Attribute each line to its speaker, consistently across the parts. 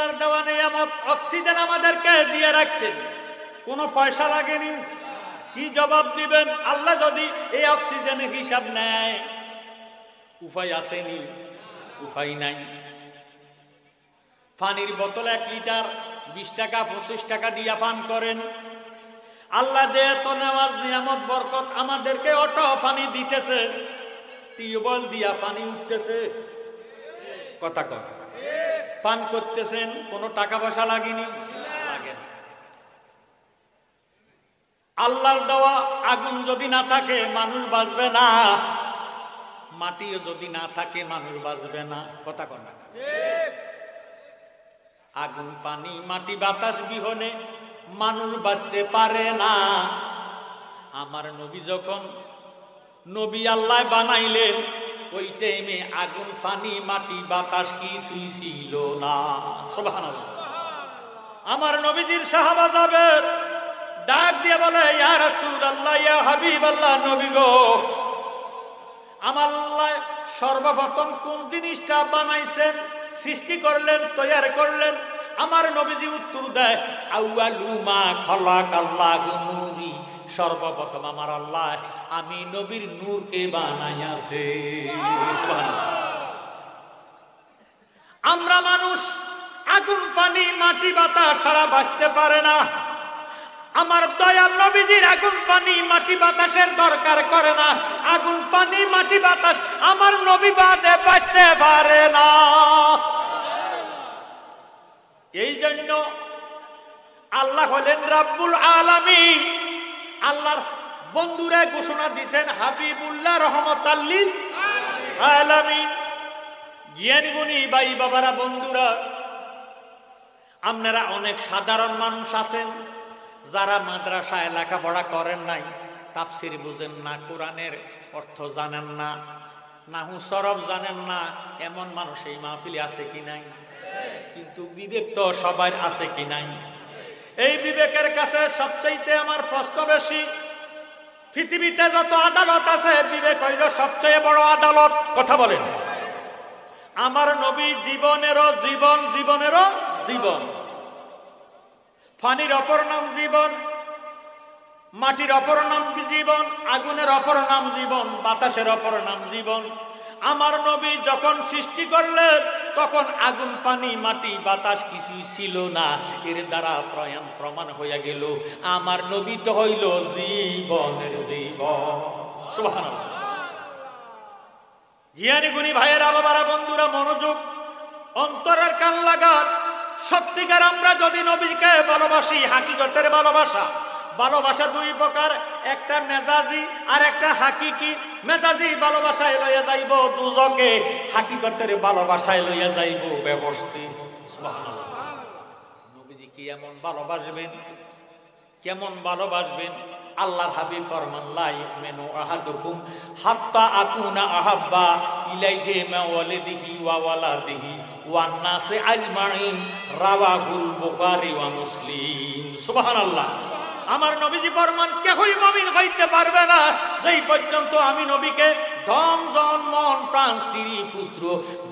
Speaker 1: আল্লাহর দেওয়া নিয়ামত অক্সিজেন আমাদেরকে দিয়ে রাখছেন, কোনো পয়সা লাগেনি। কি জবাব দিবেন? আল্লাহ যদি এই অক্সিজেনের হিসাব নেয়, উপায় আসেনি? উপায় নাই। পানির বোতল 1 লিটার 20 টাকা 25 টাকা দিয়া পান করেন। আল্লাহ দে তো নেওয়াজ নিয়ামত বরকত আমাদেরকে অটো পানি দিতেছে, টিউবওয়েল দিয়া পানি উঠতেছে, কথা কর, পান করতেছেন, কোনো টাকা পয়সা লাগেনি, লাগে না। আল্লাহর দেওয়া আগুন যদি না থাকে মানুষ বাঁচবে না, মাটিও যদি না থাকে মানুষ বাঁচবে না, কথা কর না। আগুন পানি মাটি বাতাস বিহনে মানুষ বাঁচতে পারে না। আমার নবী যখন নবী আল্লাহ বানাইলেন, ওই টাইমে আগুন পানি মাটি বাতাস কিছুই ছিল না। সুবহানাল্লাহ। আমার নবীজির সাহাবা যাবের ডাক দিয়ে বলে, ইয়া রাসূলুল্লাহ, ইয়া হাবিবাল্লাহ, নবী গো, আমার আল্লাহ সর্বপ্রথম কোন জিনিসটা বানাইছেন, সৃষ্টি করলেন, তৈরি করলেন? আমার নবীজি উত্তর দেয়, আউয়ালু মা খালাকাল্লাহু নূরি, সর্বপ্রথম আমার আল্লাহ আমি নবীর নূরকে বানাইয়াছে। সুবহানাল্লাহ। আমরা মানুষ আগুন পানি মাটি বাতাস ছাড়া বাঁচতে পারে না। আমার দয়াল নবীজির আগুন পানি মাটি বাতাসের দরকার করে না। আগুন পানি মাটি বাতাস আমার নবী বাদে বাঁচতে পারে না। এই জন্য আল্লাহ হলেন রাব্বুল আলামিন। আল্লাহর বন্ধুরা ঘোষণা দিয়েছেন হাবিবুল্লাহ রহমাতাল লিল আলামিন। জ্ঞানী গুণী ভাই বাবারা, বন্ধুরা, আপনারা অনেক সাধারণ মানুষ আছেন যারা মাদ্রাসায় লেখাপড়া করেন নাই, তাফসীর বুঝেন না, কোরআনের অর্থ জানেন না, নাহু সরফ জানেন না। এমন মানুষ এই মাহফিলে আছে কি নাই? কিন্তু বিবেক তো সবার আছে কি নাই? এই বিবেকের কাছে সবচাইতে আমার প্রশ্ন বেশি। পৃথিবীতে যত আদালত আছে, বিবেক হইল সবচেয়ে বড় আদালত। কথা বলেন। আমার নবী জীবনেরও জীবন, জীবনেরও জীবন। পানির অপর নাম জীবন, মাটির অপর নাম জীবন, আগুনের অপর নাম জীবন, বাতাসের অপর নাম জীবন। আমার নবী যখন সৃষ্টি করলেন তখন আগুন পানি মাটি বাতাস কিছুই ছিল না। এর দ্বারা প্রমাণ হইয়া গেল আমার নবী তো হইল জীবনের জীবন। সুবহানাল্লাহ। জ্ঞানী গুণী ভাইয়েরা, বাবারা, বন্ধুরা, মনোযোগ, অন্তরের কান লাগান। সত্যিকার আমরা যদি নবীকে ভালোবাসি, হাকিকতের ভালোবাসা। ভালোবাসা 2 প্রকার, একটা মেজাজি আর একটা হাকিকি। মেজাজি ভালোবাসায় লইয়া যাইব দুজকে, হাকিকতের ভালোবাসায় লইয়া যাইব বেহেশতে। সুবহানাল্লাহ। নবীজি কি এমন ভালোবাসবেন, কেমন ভালোবাসবেন? আল্লাহর হাবিব ফরমান, লা ইউমিনু আহাদুকুম হাত্তা আকুনা আহাব্বা ইলাইহি মা ওয়ালিদিহি ওয়া ওয়ালাদিহি ওয়ান নাসি আজমাইন, রাওয়াহুল বুখারী ওয়া মুসলিম। সুবহানাল্লাহ। আমার নবীজি ফরমান, কেহই মুমিন হইতে পারবে না যেই পর্যন্ত আমি নবীকে ধন জন মন প্রাণ স্ত্রী পুত্র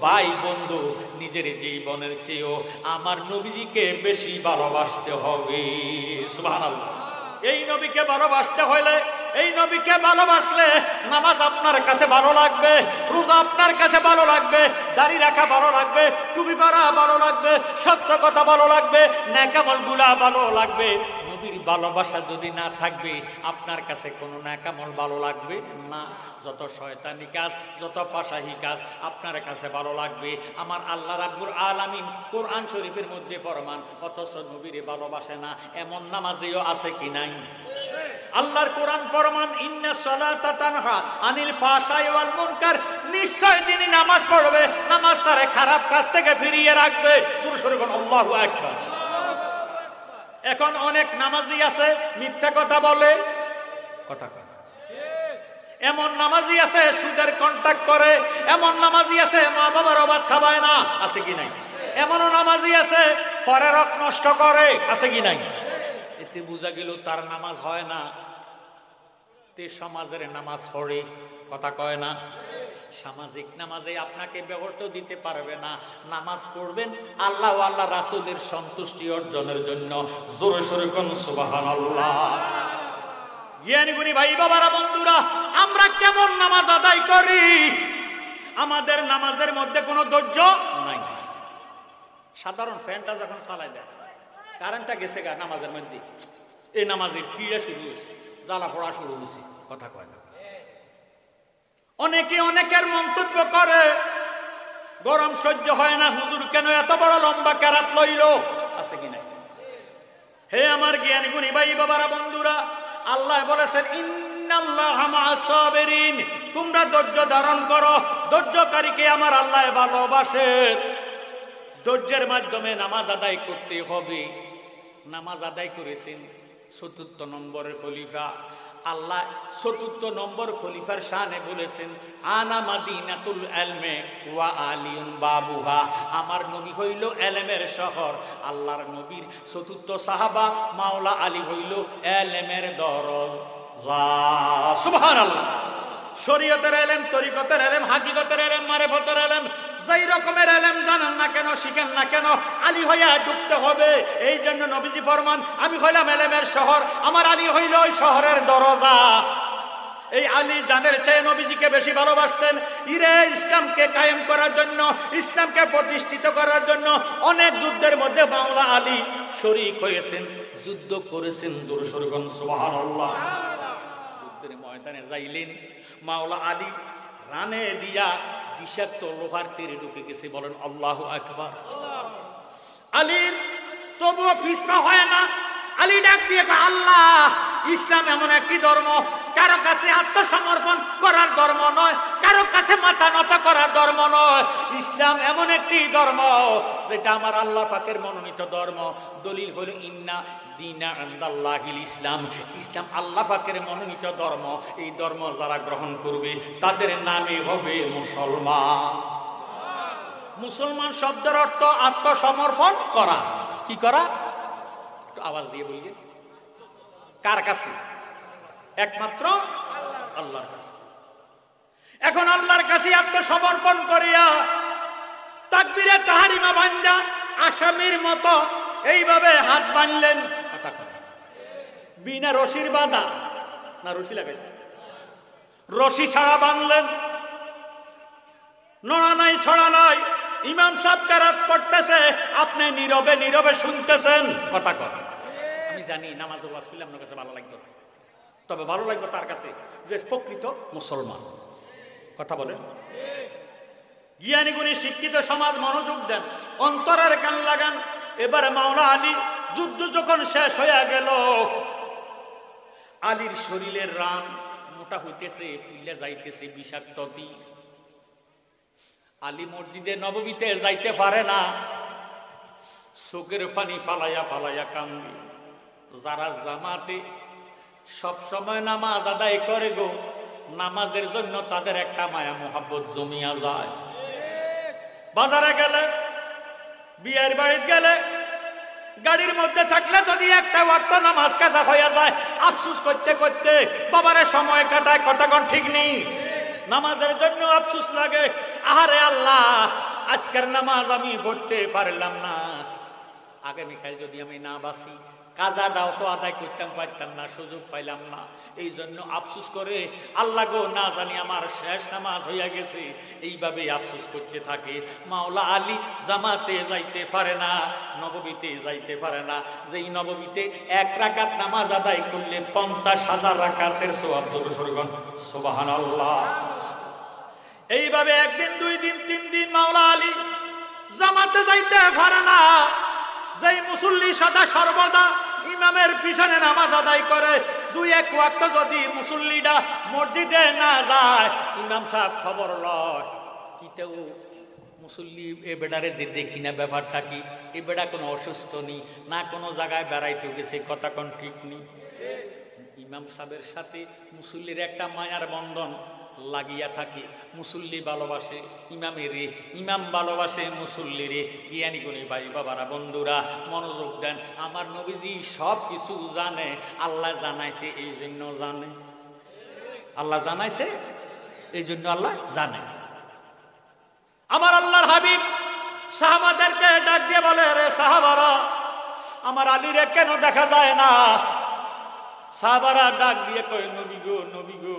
Speaker 1: ভাই বন্ধু নিজের জীবনের চেয়েও আমার নবীজিকে বেশি ভালোবাসতে হবে। সুবহানাল্লাহ। এই নবীকে ভালোবাসতে হইলে, এই নবীকে ভালোবাসলে নামাজ আপনার কাছে ভালো লাগবে, রোজা আপনার কাছে ভালো লাগবে, দাড়ি রাখা ভালো লাগবে, টুপি পরা ভালো লাগবে, সত্য কথা ভালো লাগবে, নেক আমলগুলা ভালো লাগবে। নবীর ভালোবাসা যদি না থাকবে আপনার কাছে কোনো নেক আমল ভালো লাগবে না। যত শয়তানি কাজ, যত পাশাহি কাজ আপনার কাছে ভালো লাগবে। আমার আল্লাহ রাব্বুল আলামিন কোরআন শরীফের মধ্যে ফরমান, অথচ নবীরে ভালোবাসে না এমন নামাজিও আছে কি নাই? আল্লাহর কোরআন ফরমান, ইন্নাস সালাতা তানহা আনিল ফাহশাই ওয়াল মুনকার, নিশ্চয় যিনি নামাজ পড়বে নামাজ তারে খারাপ কাজ থেকে ফিরিয়ে রাখবে। জোরে সোরে বলুন আল্লাহু আকবার। এখন অনেক নামাজি আছে মিথ্যা কথা বলে, কথা কয়। এমন নামাজি আছে সুদের কন্ট্রাক্ট করে, এমন নামাজি আছে মা বাবার অবাদ খাবায় না, আছে কি নাই? এমনও নামাজি আছে পরের হক নষ্ট করে, আছে কি নাই? এতে বোঝা গেল তার নামাজ হয় না, তে সমাজের নামাজ পড়ে, কথা কয় না। সামাজিক নামাজে আপনাকে ব্যবস্থা দিতে পারবে না। নামাজ পড়বেন আল্লাহ ও আল্লাহ রাসূলের সন্তুষ্টি অর্জনের জন্য। জোরে সোরে কোন সুবহানাল্লাহ। জ্ঞানী গুণী ভাই বাবারা বন্ধুরা, আমরা কেমন নামাজ আদায় করি? আমাদের নামাজের মধ্যে কোনো ধৈর্য নাই। সাধারণ ফ্যানটা যখন চালাই দেয়, কারেন্টটা গেছে গা নামাজের মধ্যে, এই নামাজের পীড়া শুরু হয়েছে, জ্বালা পড়া শুরু হয়েছে, কথা কয় না। অনেকে অনেকের মন্তব্য করে, গরম সহ্য হয় না, হুজুর কেন এত বড় লম্বা কেরাত লইল, আছে কি নাই? হে আমার জ্ঞানী গুণী ভাই বাবারা বন্ধুরা, আল্লাহ বলেছেন ইন্নাল্লাহা মা'আস সাবিরিন, তোমরা ধৈর্য ধারণ করো, ধৈর্যকারীকে আমার আল্লাহ ভালোবাসেন। ধৈর্যের মাধ্যমে নামাজ আদায় করতে হবে। নামাজ আদায় করেছেন ৪র্থ নম্বরের খলিফা। আল্লাহ ৪র্থ নম্বর খলিফার শানে বলেছেন আনা মাদিনাতুল ইলমে ওয়া আলিউন বাবুহা, আমার নবী হইল ইলমের শহর। আল্লাহর নবীর ৪র্থ সাহাবা মাওলা আলী হইল ইলমের দরজা। সুবহানাল্লাহ। শরীয়তের ইলম, তরিকতের ইলম, হাকিকতের ইলম, মারিফতের ইলম, যেই রকমের ইলম জানেন না কেন, শিখেন না কেন, আলী হইয়া ঢুকতে হবে। এই জন্য নবীজি ফরমান আমি হইলাম ইলমের শহর, আমার আলী হইল ওই শহরের দরজা। এই আলী জানের চেয়ে নবীজিকে বেশি ভালোবাসতেন। ইরে ইসলামকে কায়েম করার জন্য, ইসলামকে প্রতিষ্ঠিত করার জন্য অনেক যুদ্ধের মধ্যে মাওলা আলী শরীক হয়েছেন, যুদ্ধ করেছেন। জোরে সোরে কোন সুবহানাল্লাহ। যুদ্ধের ময়দানে যাইলেন, মাওলা আলী রানে দিয়া বিষাক্ত লোহার তীরে ঢুকে গেছে। বলেন আল্লাহু আকবার। আলীর তবুও ফিসনা হয় না। আলী ডাক দিয়ে আল্লাহ, ইসলাম এমন একটি ধর্ম, কারো কাছে আত্মসমর্পণ করার ধর্ম নয়, কারো কাছে মাথা নত করার ধর্ম নয়। ইসলাম এমন একটি ধর্ম যেটা আমার আল্লাহ পাকের মনোনীত ধর্ম। দলিল হল ইন্না দীনা ইনদাল্লাহিল ইসলাম, ইসলাম আল্লাহ পাকের মনোনীত ধর্ম। এই ধর্ম যারা গ্রহণ করবে তাদের নামই হবে মুসলমান। মুসলমান শব্দের অর্থ আত্মসমর্পণ করা। কি করা? একটু আওয়াজ দিয়ে বলিয়ে। কার কাছে? একমাত্র আল্লাহর কাছে। এখন আল্লাহর কাছে আত্মসমর্পণ করিয়া তাকবীরে তাহরিমা বান্দা আসামির মতো এইভাবে হাত বাঁধলেন। বিনা রশির বাঁধা না, রশি লাগাইছে, রশি ছাড়া বাঁধলেন, নড়া নাই ছড়া নাই। ইমাম সাহেব কেরাত পড়তেছে, আপনি নীরবে নীরবে শুনতেছেন। কথা কর। আমি জানি নামাজ ওয়াজ করলে আপনার কাছে ভালো লাগতো, তবে ভালো লাগবে তার কাছে যে প্রকৃত মুসলমান। কথা বলেন। জ্ঞানী গুণী শিক্ষিত সমাজ মনোযোগ দেন, অন্তরের কান লাগান। এবারে মাওলা আলী যুদ্ধ যখন শেষ হয়ে গেল, আলীর শরীরের রান মোটা হইতেছে, ফুলে যাইতেছে বিষাক্ত তীর। আলী মসজিদে নববীতে যাইতে পারে না, চোখের পানি ফালাইয়া ফালাইয়া কান্দি। যারা জামাতে সব সময় নামাজ আদায় করে গো, নামাজের জন্য তাদের একটা মায়া মোহাব্বত জমিয়া যায়। বাজারে গেলে, বিয়ের বাড়িতে গেলে, গাড়ির মধ্যে থাকলে যদি একটা ওয়াক্ত নামাজ কাজা হইয়া যায়, আফসোস করতে করতে বাবারে সময় কাটায়। কতক্ষণ ঠিক নেই, নামাজের জন্য আফসোস লাগে। আহারে আল্লাহ, আজকের নামাজ আমি পড়তে পারলাম না, আগামীকাল যদি আমি না বাসি, কাজাটাও তো আদায় করতাম পারতাম না, সুযোগ পাইলাম না। এই জন্য আফসোস করে আল্লাহ গো, না জানি আমার শেষ নামাজ হইয়া গেছে, এইভাবে আফসোস করতে থাকে। মাওলা আলী জামাতে যাইতে পারে না, নববীতে যাইতে পারে না। যেই নববীতে 1 রাকাত নামাজ আদায় করলে 50,000 রাকাতের সওয়াব। জোরে সোরে বলেন সুবহানাল্লাহ। এইভাবে একদিন, 2 দিন, 3 দিন মাওলা আলী জামাতে যাইতে পারে না। যেই মুসল্লি সদা সর্বদা ইমামের পিছনে নামাজ আদায় করে, 2-1 ওয়াক্ত যদি মুসল্লিটা মসজিদে না যায়, ইমাম সাহেব খবর লয় কিতেও মুসল্লি এ বেড়ারে যে দেখি না, ব্যাপারটা কি? এ বেড়া কোনো অসুস্থ নেই না, কোনো জায়গায় বেড়াইতে গেছে, কথা কোন ঠিক নেই। ইমাম সাহেবের সাথে মুসল্লির একটা মায়ার বন্ধন লাগিয়া থাকে। মুসল্লি ভালোবাসে ইমামেরে, ইমাম ভালোবাসে মুসল্লিরে। জ্ঞানী গুণী ভাই বাবারা বন্ধুরা মনোযোগ দেন। আমার নবীজি সব কিছু জানে, আল্লাহ জানাইছে এই জন্য জানে। আল্লাহ জানাইছে এই জন্য আল্লাহ জানে। আমার আল্লাহর হাবিব সাহাবাদেরকে ডাক দিয়ে বলে, রে সাহাবারা, আমার আলীরে কেন দেখা যায় না? সাহাবারা ডাক দিয়ে কয়, নবী গো, নবী গো,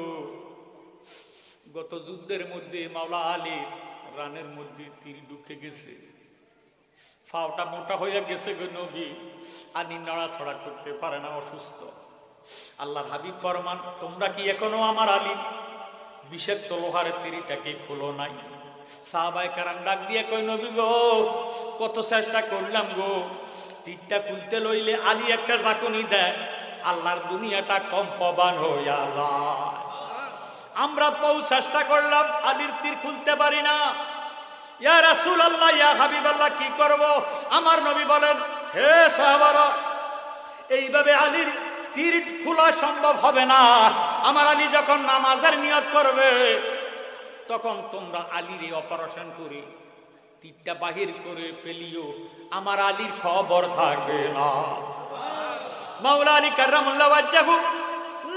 Speaker 1: গত যুদ্ধের মধ্যে মাওলা আলীর রানের মধ্যে তীর ঢুকে গেছে, ফাওটা মোটা হয়ে গেছে গো নবী, আলী নড়াছড়া করতে পারে না, অসুস্থ। আল্লাহর হাবিব ফরমান, তোমরা কি এখনো আমার আলী বিষাক্ত লোহারের তীরটাকে খোলো নাই? সাহাবায়ে কেরাম ডাক দিয়ে কই, নবী গো, কত চেষ্টা করলাম গো, তীরটা খুলতে লইলে আলী একটা জাকুনি দেয়, আল্লাহর দুনিয়াটা কম্পবান হইয়া যায়। আমরা বহু চেষ্টা করলাম, আলীর তীর খুলতে পারি না। ইয়া রাসূলুল্লাহ, ইয়া হাবিবাল্লাহ, কি করব? আমার নবী বলেন, হে সাহাবারা, এইভাবে আলীর তীর খোলা সম্ভব হবে না। আমার আলী যখন নামাজের নিয়ত করবে, তখন তোমরা আলীর অপারেশন করে তীরটা বাহির করে পেলিও, আমার আলীর খবর থাকবে না। মাওলা আলী কাররামাল্লাহু ওয়াজহাহু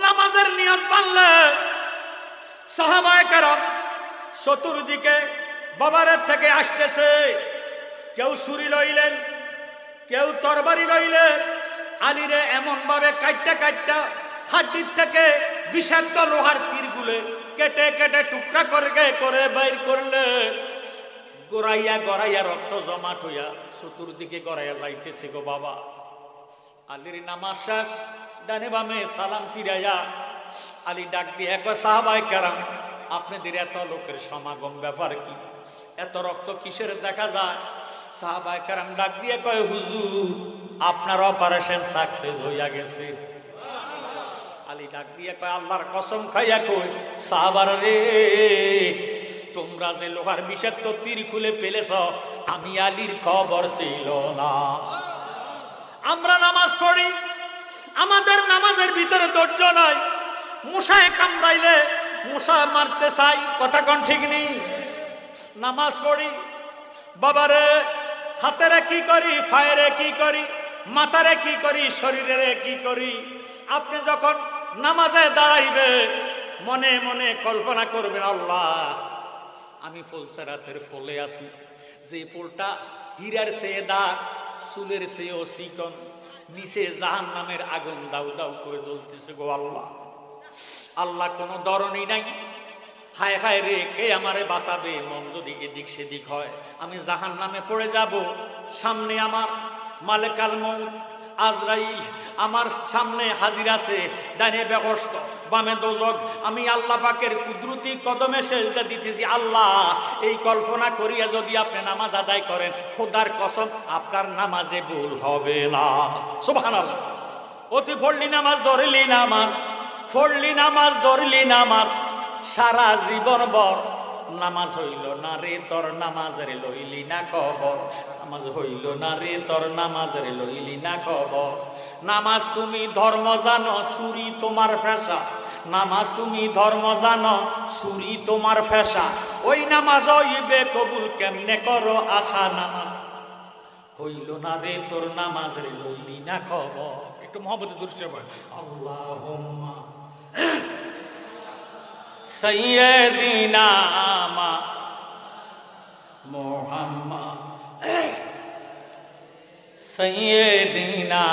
Speaker 1: নামাজের নিয়ত বানলে সাহাবায়ে কেরাম চতুর্দিকে বাবারের থেকে আসতেছে, কেউ ছুরি লইলেন, কেউ তরবারি লইলেন। আলীরে এমন ভাবে কাটটা কাটটা হাড্ডির থেকে বিষাক্ত লোহার তীরগুলো কেটে কেটে টুকরা করে বাইর করলে, গড়াইয়া গড়াইয়া রক্ত জমাট হইয়া চতুর্দিকে গড়াইয়া যাইতেছে গো বাবা। আলীর নামাজ শেষ, ডানে বামে সালাম ফিরাইয়া আলী ডাক দিয়ে কয়, সাহাবায়ে কেরাম, আপনাদের এত লোকের সমাগম ব্যাপার কি? এত রক্ত কিসের দেখা যায়? সাহাবায়ে কেরাম ডাক দিয়ে কয়, হুজুর, আপনার অপারেশন সাকসেস হইয়া গেছে। আলী ডাক দিয়ে কয়, আল্লাহর কসম খাইয়া কই, সাহাবারা রে, তোমরা যে লোহার বিষাক্ত তীর খুলে ফেলেছ, আমি আলীর খবর ছিল না। আমরা নামাজ পড়ি, আমাদের নামাজের ভিতরে ধৈর্য নাই। মশায় কামড়াইলে মশা মারতে চাই, কথা কোন ঠিক নেই। নামাজ পড়ি, বাবারে, হাতেরে কি করি, পায়েরে কি করি, মাথারে কি করি, শরীরে কি করি। আপনি যখন নামাজে দাঁড়াইবে, মনে মনে কল্পনা করবেন, আল্লাহ, আমি ফুলসেরাতের ফুলে আছি, যে ফুলটা হীরার চেয়ে দাগ, চুলের চেয়েও চিকন, নিচে জাহান্নামের আগুন দাউ দাউ করে জ্বলতেছে গো আল্লাহ। আল্লাহ কোনো ধরনই নাই, হায় হায় রে, কে আমারে বাঁচাবে? মন যদি এদিক সেদিক হয়, আমি জাহান্নামে পড়ে যাব। সামনে আমার মালেকাল মউত আজরাইল, আমার সামনে হাজির আছে, ডানে বেহেশত, বামে দোজখ। আমি আল্লাহ পাকের কুদরতি কদমে সেজদা দিতেছি। আল্লাহ, এই কল্পনা করিয়া যদি আপনি নামাজ আদায় করেন, খোদার কসম আপনার নামাজে ভুল হবে না। সুবহানাল্লাহ। অতি পড়লি নামাজ, ধরলি নামাজ, পড়লি নামাজ, ধরলি নামাজ, সারা জীবন ভর নামাজ হইল না রে তোর, নামাজের লইলি না খবর। নামাজ হইল না রে তোর, নামাজের লইলি না খবর। নামাজ তুমি ধর্ম জানো, চুরি তোমার পেশা। নামাজ তুমি ধর্ম জানো, চুরি তোমার পেশা। ওই নামাজ হইবে কবুল কেমনে করো আশা। নামাজ হইল না রে তোর, নামাজের লইলি না খবর। একটু মহব্বতে দৃশ্য বল, আল্লাহুম্মা সাইয়্যিদিনা মুহাম্মদ সাইয়্যিদিনা।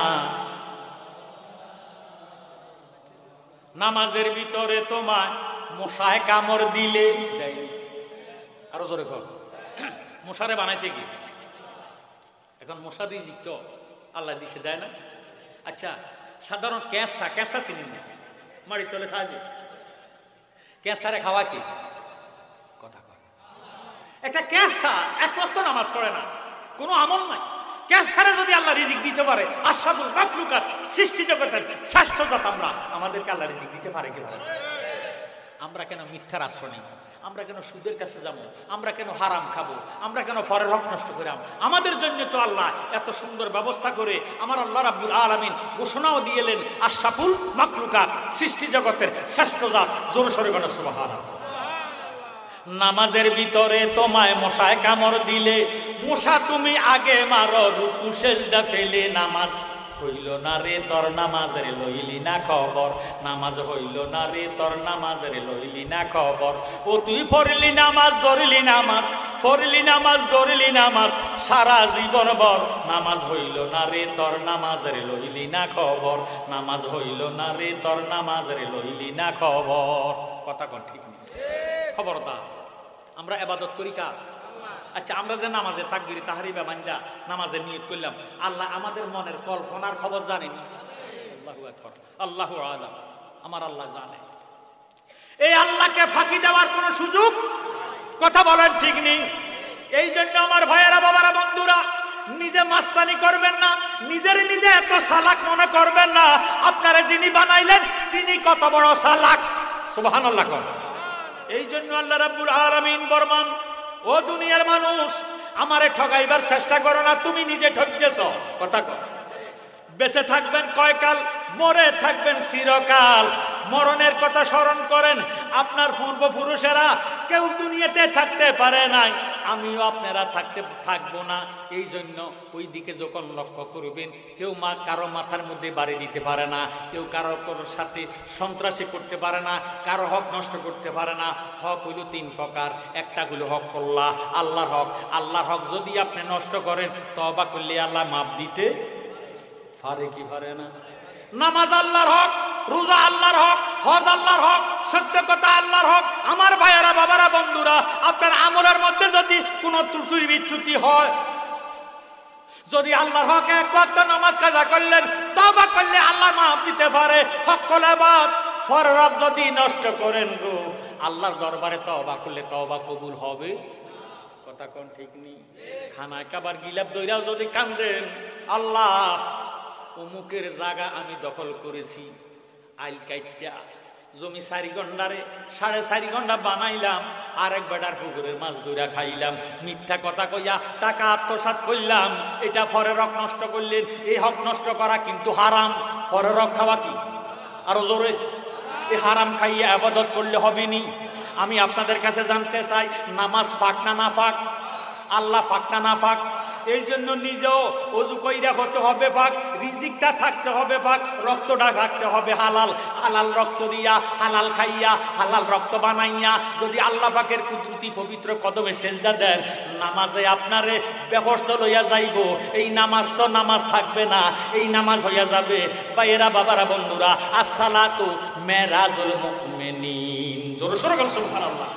Speaker 1: নামাজের ভিতরে তোমায় মশায় কামড় দিলে, আরো জোরে কর, মশারে বানাইছে কি? এখন মশা দিয়ে জিত আল্লাহ দিছে, দেয় না? আচ্ছা, সাধারণ ক্যাঁচা, ক্যাঁচা চিনি না, মাড়ির তলে খাওয়া যায়, ক্যাঁচারে খাওয়া কি? কথা কয়, একটা ক্যাঁচা এক ওয়াক্ত নামাজ পড়ে না, কোনো আমল নাই। ক্যাঁচারে যদি আল্লাহ রিজিক দিতে পারে, আশরাফুল মাখলুকাত, সৃষ্টি জগতের শ্রেষ্ঠ জাত আমরা, আমাদেরকে আল্লাহ রিজিক দিতে পারে কি পারে? আমরা কেন মিথ্যার আশ্রয় নিব? আমরা কেন সুদের কাছে যাব? আমরা কেন হারাম খাবো? আমরা কেন পরের হক নষ্ট করে? আমাদের জন্য তো আল্লাহ এত সুন্দর ব্যবস্থা করে আমার আল্লাহ রাব্বুল আলামিন ঘোষণাও দিয়েলেন, আশরাফুল মাখলুকাত, সৃষ্টি জগতের শ্রেষ্ঠ জাত। জোরে সোরে বলো সুবহানাল্লাহ। নামাজের ভিতরে তোমায় মশায় কামড় দিলে, মশা তুমি আগে মারো, রুকু সেজদা ফেলে নামাজ হইল না রে তোর নামাজের লইলি না খবর, নামাজ হইল না রে তোর নামাজের লইলি না খবর। ও তুই পড়লি নামাজ ধরলি নামাজ, পড়লি নামাজ ধরলি নামাজ সারা জীবন ভর, নামাজ হইল না রে তোর নামাজের লইলি না খবর, নামাজ হইল না রে তোর নামাজের লইলি না খবর। কথা কোন ঠিক নেই? খবরদার, আমরা ইবাদত করি কার? আচ্ছা, আমরা যে নামাজে তাকবীর তাহরিমা বান্দা নামাজে নিয়ত করলাম, আল্লাহ আমাদের মনের কল্পনার খবর জানেন? আল্লাহু আকবার, আল্লাহু আ'লাম, আমার আল্লাহ জানে। এই আল্লাহকে ফাঁকি দেওয়ার কোনো সুযোগ, কথা বলেন ঠিক নেই। এই জন্য আমার ভাইয়েরা, বাবারা, বন্ধুরা, নিজে মাস্তানি করবেন না, নিজের নিজে এত চালাক মনে করবেন না। আপনারা যিনি বানাইলেন তিনি কত বড় চালাক, সুবহানাল্লাহ। এই জন্য আল্লাহ রাব্বুল আলামিন বরমান, ও দুনিয়ার মানুষ, আমারে ঠগাইবার চেষ্টা করো না, তুমি নিজে ঠকতেছ। কথা কর, বেঁচে থাকবেন কয়কাল, মরে থাকবেন চিরকাল। মরণের কথা স্মরণ করেন। আপনার পূর্বপুরুষেরা কেউ দুনিয়াতে থাকতে পারে নাই, আমিও আপনারা থাকবো না। এই জন্য ওই দিকে যখন লক্ষ্য করবেন, কেউ কারো মাথার মধ্যে বাড়ি দিতে পারে না, কেউ কারোর সাথে সন্ত্রাসী করতে পারে না, কারো হক নষ্ট করতে পারে না। হক হইল তিন প্রকার, একটা হইল হক আল্লাহ, আল্লাহর হক। আল্লাহর হক যদি আপনি নষ্ট করেন, তওবা করলে আল্লাহ মাফ দিতে পারে কি পারে না? নামাজ আল্লাহর হক, রোজা আল্লাহর হক, হজ আল্লাহর হক, সত্য কথা আল্লাহর হক। আমার ভাইয়েরা, বাবারা, বন্ধুরা, আপনার আমলের মধ্যে যদি কোনো ত্রুটি বিচ্যুতি হয়, যদি আল্লাহর হক এক ওয়াক্ত নামাজ কাজা করলেন, তওবা করলে আল্লাহ মাফ দিতে পারে। হকল ইবাদ ফরজ হক যদি নষ্ট করেন গো, আল্লাহর দরবারে তওবা করলে তওবা কবুল হবে? কথা কোন ঠিক নেই? খানায় কাবার গিলাপ দইরাও যদি কান্দেন, আল্লাহ অমুকের জায়গা আমি দখল করেছি, আইল কাইটা জমি 4 ঘন্টারে 4.5 ঘন্টা বানাইলাম, আরেক বেটার পুকুরের মাছ ধইরা খাইলাম, মিথ্যা কথা কইয়া টাকা আত্মসাৎ করলাম, এটা পরের হক নষ্ট করলেন। এই হক নষ্ট করা কিন্তু হারাম। পরের হক খাওয়া কি? আরো জোরে, এই হারাম খাইয়া ইবাদত করলে হবে নি? আমি আপনাদের কাছে জানতে চাই, নামাজ পাক না না পাক? আল্লাহ পাক না না পাক? এই জন্য নিজেও ওযু কইরা হতে হবে পাক, রিজিকটা থাকতে হবে পাক, রক্তটা থাকতে হবে হালাল। হালাল রক্ত দিয়া, হালাল খাইয়া, হালাল রক্ত বানাইয়া যদি আল্লাহ পাকের কুদরতি পবিত্র কদমে সেজদা দেন, নামাজে আপনারে বেহস্ত লইয়া যাইব। এই নামাজ তো নামাজ থাকবে না, এই নামাজ হইয়া যাবে ভাইয়েরা, বাবারা, বন্ধুরা, আসসালাতু মেরাজুল মুমিনিন। জোরে সোরে বল সুবহানাল্লাহ।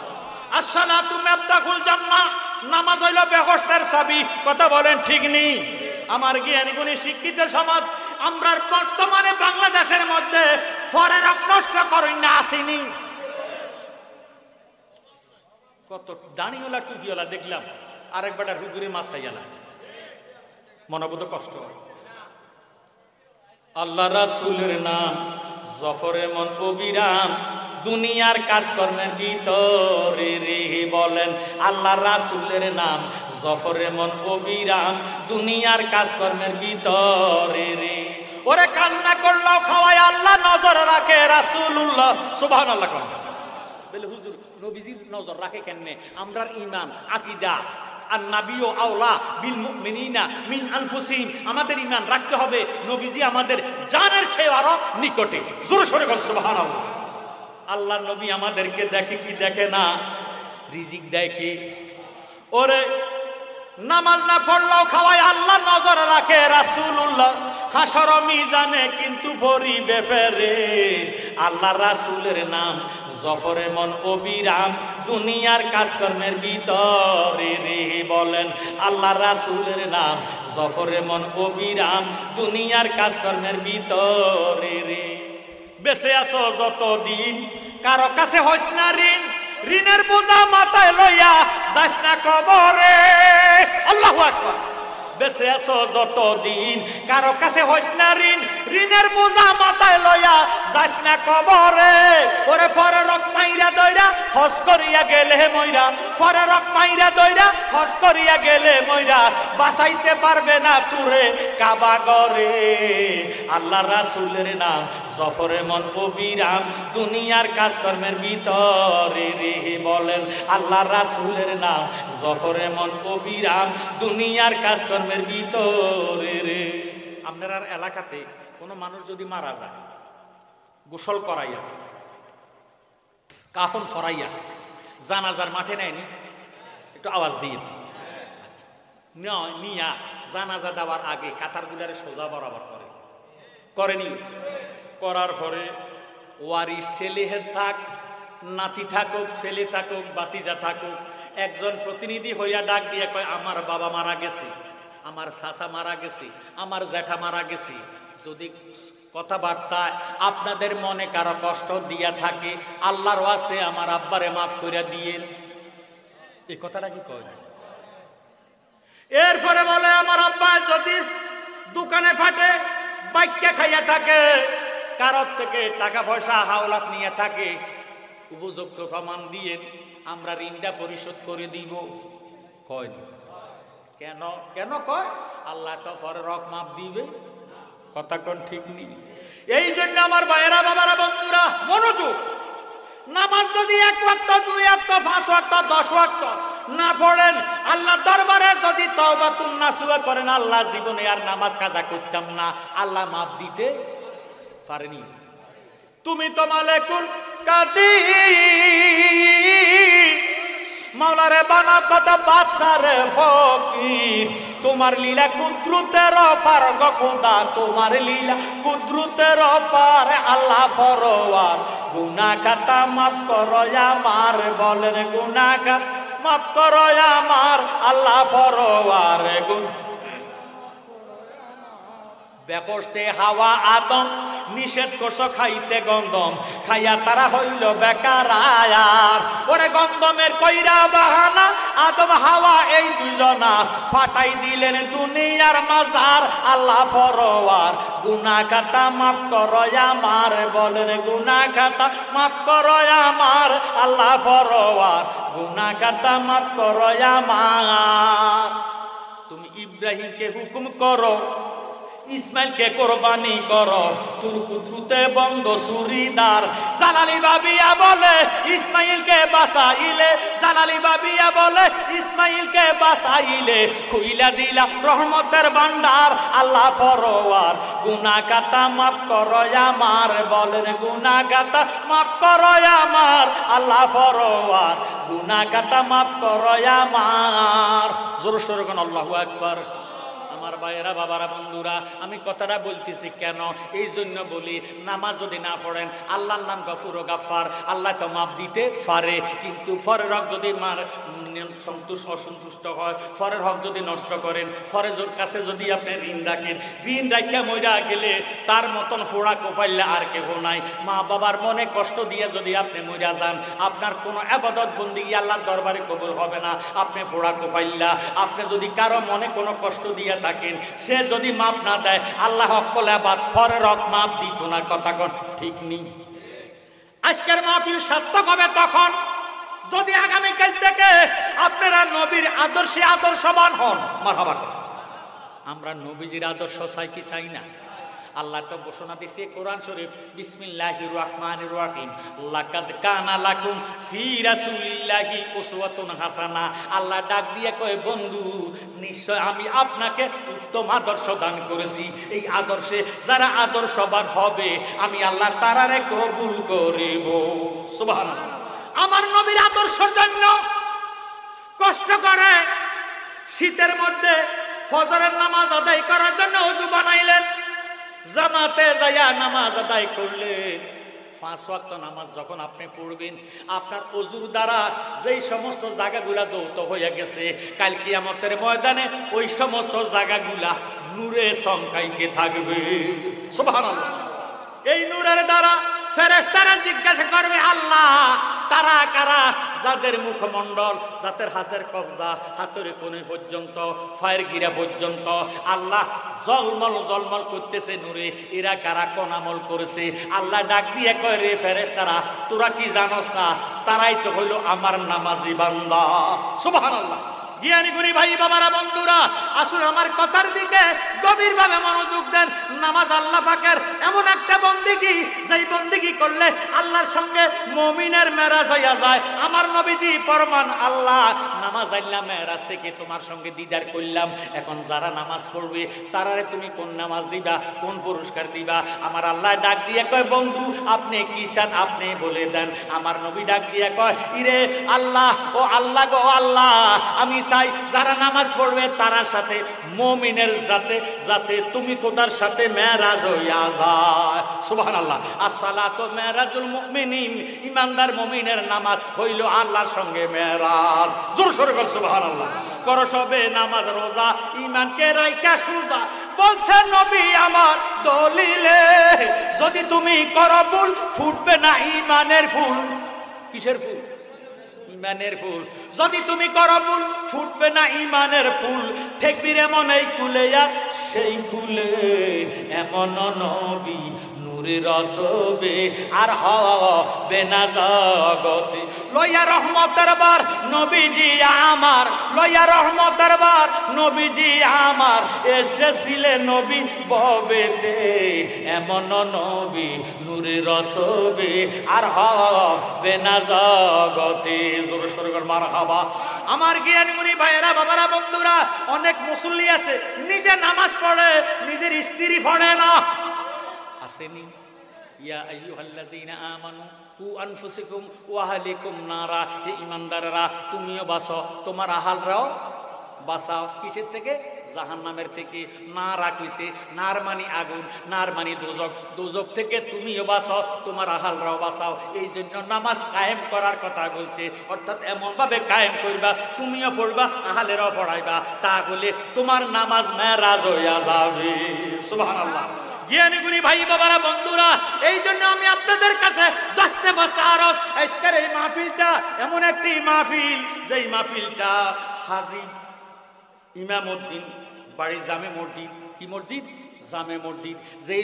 Speaker 1: আসসালাতু মিফতাহুল জান্নাহ, নামাজ হইল বেহেশতের চাবি। কথা বলেন ঠিক নেই? আমার জ্ঞানী গুণী শিক্ষিত সমাজ, আমরা বর্তমানে বাংলাদেশের মধ্যে ফরের হক নষ্ট করি না আসিনি। কত দাঁড়িওয়ালা টুপিওয়ালা দেখলাম, আরেক বেটার হুগুরে মাছ খাইয়া না, মনোবোধ কষ্ট। আল্লাহ রাসূলের নাম জফরে মন অবিরাম, দুনিয়ার কাজকর্মের ভিতরে রে। বলেন, আল্লাহ রাসূলের নাম জফরে মন অবিরাম, দুনিয়ার কাজকর্মের ভিতরে রে। ওরে কান্না করলেও খাওয়ায় আল্লাহ নজর রাখে রাসূলুল্লাহ, সুবহানাল্লাহ। বলে হুজুর, নবীজির নজর রাখে কেমনে? আমরার ঈমান আকীদা, আন-নাবিয়্যু আওলা বিল মুমিনিনা মিন আনফুসিহিম, আমাদের ঈমান রাখতে হবে নবীজি আমাদের জানের চেয়ে আরো নিকটে। জোরে সোরে বল সুবহানাল্লাহ। আল্লাহর নবী আমাদেরকে দেখে কি দেখে না? রিজিক দেয় কে? ওরে নামাজ না পড়লেও খাওয়ায় আল্লাহ নজর রাখে রাসূলুল্লাহ, হাসর মিজানে কিন্তু পরিবে ফেরে। আল্লাহ রাসূলের নাম জফরে মন অবিরাম, দুনিয়ার কাজকর্মের ভিতরে রে। বলেন, আল্লাহ রাসূলের নাম জফরে মন অবিরাম, দুনিয়ার কাজকর্মের ভিতরে রে। বেঁচে আছো যতদিন, কারো কাছে হইস না ঋণ, ঋণের বোঝা মাথায় লইয়া যাস না কবরে। আল্লাহু আকবার। বেঁচে আছো যতদিন, কারো কাছে হইস না ঋণ, ঋণের বোঝা মাথায় লইয়া যাস না কবরে। ওরে পরে রক মাইরা দইরা হজ করিয়া গেলে মইরা, পরে রক মাইরা দইরা হজ করিয়া গেলে মইরা, বাঁচাইতে পারবে না তুরে কাবা ঘরে। আল্লাহ রাসূলের নাম জফরে মন অবিরাম, দুনিয়ার কাজকর্মের ভিতরে রে। বলেন, আল্লাহ রাসূলের নাম জফরে মন অবিরাম, দুনিয়ার কাজকর্মের ভিতরে রে। আপনার এলাকাতে কোনো মানুষ যদি মারা যায়, গোসল করাইয়া কাফন ফরাইয়া জানাজার মাঠে নেয়নি? একটু আওয়াজ দিয়ে নিয়া জানাজা দেওয়ার আগে কাতারগুলারে সোজা বরাবর করেনি? করার পরে ওয়ারিশ ছেলে থাক, নাতি থাকুক, ছেলে থাকুক, বাতিজা থাকুক, একজন প্রতিনিধি হইয়া ডাক দিয়ে কয় আমার বাবা মারা গেছে, আমার চাচা মারা গেছে, আমার জ্যাঠা মারা গেছে। যদি কথাবার্তায় আপনাদের মনে কারো কষ্ট দিয়া থাকে, আল্লাহর ওয়াস্তে আমার আব্বারে মাফ করে দিয়েন। এই কথাটা কি কয়? এরপরে বলে আমার আব্বা যদি দোকানে ফাটে বাইকে খাইয়া থাকে, কারোর থেকে টাকা পয়সা হাওলাত নিয়ে থাকে, উপযুক্ত প্রমাণ দিয়ে আমরা ঋণটা পরিশোধ করে দিব। কয় কেন? কেন কয়? আল্লাহ তো পরে রক মাপ দিবে। কথা কোন ঠিক নেই। এই জন্য আমার ভাইয়েরা, বাবারা, বন্ধুরা, মনোযোগ। নামাজ যদি 1 ওয়াক্ত, 2 ওয়াক্ত, 5 ওয়াক্ত, 10 ওয়াক্ত না পড়েন, আল্লাহ দরবারে যদি তওবাতুন নাসুহা করেন, আল্লাহ জীবনে আর নামাজ কাজা করতাম না, আল্লাহ মাপ দিতে পারেনি। তুমি তো মালিকুল কাদির, মাওলারে বানা কত বাদশারে ফকির, তোমার লীলা কুদরতের পার গো খোদা, তোমার লীলা কুদরতের পার। আল্লাহ ফরওয়ার গুনাহ খাতা মাফ করো আমার, বলেন গুনাহ খাতা মাফ করো আমার। আল্লাহ ফরওয়ার বেকসতে হাওয়া আদম নিষেধ করছো খাইতে গন্ধম, খাইয়া তারা হইল বেকার আয়ার। ওরে গন্ধমের কইরা বাহানা, আদম হাওয়া এই দুজনা ফাটাই দিলেন দুনিয়ার মাজার। আল্লাহ ফরওয়ার গুনাহ খাতা মাফ করো আমার, বলেন গুনাহ খাতা মাফ করো আমার। আল্লাহ ফরওয়ার গুনাহ খাতা মাফ করো আমার। তুমি ইব্রাহিমকে হুকুম করো, ইসমাইলকে কোরবানি করো, তোর কুদরতে বন্ধ সুরিদার। জালালি বাবিয়া বলে ইসমাইলকে বাঁচাইলে, জালালি বাবিয়া বলে ইসমাইলকে বাঁচাইলে, খুইলা দিলা রহমতের ভান্ডার। আল্লাহ ফরওয়ার গুনাহ খাতা মাফ করো আমার, বলেন গুনাহ খাতা মাফ করো আমার। আল্লাহ ফরওয়ার গুনাহ খাতা মাফ করো আমার। জোর সোরে কোন আল্লাহু আকবার। আমার ভাইয়েরা, বাবারা, বন্ধুরা, আমি কথাটা বলতেছি কেন? এই জন্য বলি, নামাজ যদি না পড়েন, আল্লাহর নাম গফুর ও গাফফার, আল্লাহ তো মাপ দিতে পারে। কিন্তু পরের হক যদি অসন্তুষ্ট হয়, পরের হক যদি নষ্ট করেন, পরের কাছে যদি আপনি ঋণ রাখেন, ঋণ রাখা মইরা গেলে তার মতন ফোড়া কোপাইলে আর কেহ নাই। মা বাবার মনে কষ্ট দিয়ে যদি আপনি মইরা যান, আপনার কোনো ইবাদত বন্দেগী আল্লাহর দরবারে কবুল হবে না। আপনি ফোড়া কোপাইলা, আপনি যদি কারো মনে কোনো কষ্ট দিয়ে থাকেন, সে যদি মাপ না দেয়, আল্লাহ হকল আবাদ পরের হক মাপ দিত না। কথা কোন ঠিক নেই। আজকের মাহফিল সার্থক হবে তখন যদি আগামীকাল থেকে আপনারা নবীর আদর্শে আদর্শবান হন। মারহাবা। আমরা নবীজির আদর্শ চাই কি চাই না? আল্লাহ তো ঘোষণা দিয়েছে কোরআন শরীফ, বিসমিল্লাহির রহমানির রহিম, লাকাদ কানা লাকুম ফি রাসূলিল্লাহি উসওয়াতুন হাসানা। আল্লাহ ডাক দিয়ে কয়, বন্ধু নিশ্চয় আমি আপনাকে উত্তম আদর্শ দান করেছি। এই আদর্শে যারা আদর্শবান হবে, আমি আল্লাহ তারারে কবুল করিব। সুবহানাল্লাহ। আমার নবীর আদর্শের জন্য কষ্ট করে শীতের মধ্যে ফজরের নামাজ আদায় করার জন্য ওযু বানাইলেন, জামাতে যাইয়া নামাজ আদায় করলেন। 5 ওয়াক্ত নামাজ যখন আপনি পড়বেন, আপনার ওযুর দ্বারা যেই সমস্ত জায়গাগুলা দৌত হয়ে গেছে, কাল কিয়ামতের ময়দানে ওই সমস্ত জায়গাগুলা নূরে চমকাইতে থাকবে। সুবহানাল্লাহ। এই নূরের দ্বারা ফেরেশতারা জিজ্ঞাসা করবে, আল্লাহ তারা কারা? যাদের মুখমণ্ডল, যাদের হাতের কবজা হাতের কোণে পর্যন্ত, ফায়ের গিরা পর্যন্ত আল্লাহ জলমল জলমল করতেছে নূরে, এরা কারা? কোন আমল করেছে? আল্লাহ ডাক দিয়ে কয়, রে ফেরেশতারা, তোরা কি জানোস না? তারাই তো হইল আমার নামাজি বান্দা। সুবহানাল্লাহ। জ্ঞানী গুণী ভাই বাবারা বন্ধুরা, আসুন আমার কথার দিকে গভীরভাবে মনোযোগ দেন। নামাজ আল্লাহ পাকের এমন একটা বন্দেগী, যেই বন্দেগী করলে আল্লাহর সঙ্গে মুমিনের মেরাজ হইয়া যায়। আমার নবীজি ফরমান, আল্লাহ নামাজ আল্লাহ মেরাজ থেকে তোমার সঙ্গে দিদার করলাম। এখন যারা নামাজ পড়বে তারারে তুমি কোন নামাজ দিবা, কোন পুরস্কার দিবা? আমার আল্লাহ ডাক দিয়ে কয়, বন্ধু আপনি কি চান আপনি বলে দেন। আমার নবী ডাক দিয়ে কয়, ইরে আল্লাহ, ও আল্লাহ গো আল্লাহ, আমি চাই যারা নামাজ পড়বে তার সাথে মুমিনের সাথে যাতে তুমি খোদার সাথে মেরাজ হইয়া যায়। সুবহানাল্লাহ। আসসালাতু মেরাজুল মুমিনিন, ইমানদার মুমিনের নামাজ হইল আল্লাহর সঙ্গে মেরাজ। জোর সোরে বল সুবহানাল্লাহ। করো সবে নামাজ রোজা, ইমানকে রাইখা সুজা। বলছে নবী আমার দলিলে, যদি তুমি করো ভুল ফুটবে না ইমানের ফুল। কিসের ফুল? ইমানের ফুল। যদি তুমি করো ভুল ফুটবে না ইমানের ফুল। ঠেকবির এমন এই কুলেয়া সেই কুলে, এমন নবী নূরে রসবে আর হবে না জগতে। লইয়া রহমতের বার নবীজি আমার, লইয়া রহমতের বার নবীজি আমার, এসেছিলেন নবী ববেতে। এমন নবী নূরে রসবে আর হবে না জগতে। জোরে সোরে বল মারহাবা। আমার জ্ঞানী গুণী ভাইয়েরা বাবারা বন্ধুরা, অনেক মুসল্লি আছে নিজে নামাজ পড়ে, নিজের স্ত্রী পড়ে না। আসেনি? ইয়া আইয়ুহাল্লাযীনা আমানু কু আনফুসাকুম ওয়া আহলিকুম নারা। হে ঈমানদাররা, তুমিও বাঁচো, তোমার আহালরাও বাঁচাও। কিসের থেকে? জাহান্নামের থেকে। নারা কইছে, নার মানে আগুন, নার মানে দোজক, দোজক থেকে তুমিও বাঁচাও, তোমার আহালরাও বাঁচাও। এই জন্য নামাজ কায়েম করার কথা বলছে। অর্থাৎ এমন ভাবে কায়েম করবা, তুমিও পড়বা, আহালেরাও পড়াইবা, তাহলে তোমার নামাজ মেরাজ হইয়া যাবে। সুবহানাল্লাহ। জ্ঞানী গুণী ভাই বাবারা বন্ধুরা, এই জন্য আমি আপনাদের কাছে দশটা বস্তা আরজ, আজকের এই মাহফিলটা এমন একটি মাহফিল, যেই মাহফিলটা হাজী ইমামউদ্দিন বাড়ি জামে মসজিদ। কি মসজিদ? জামে মসজিদ। যেই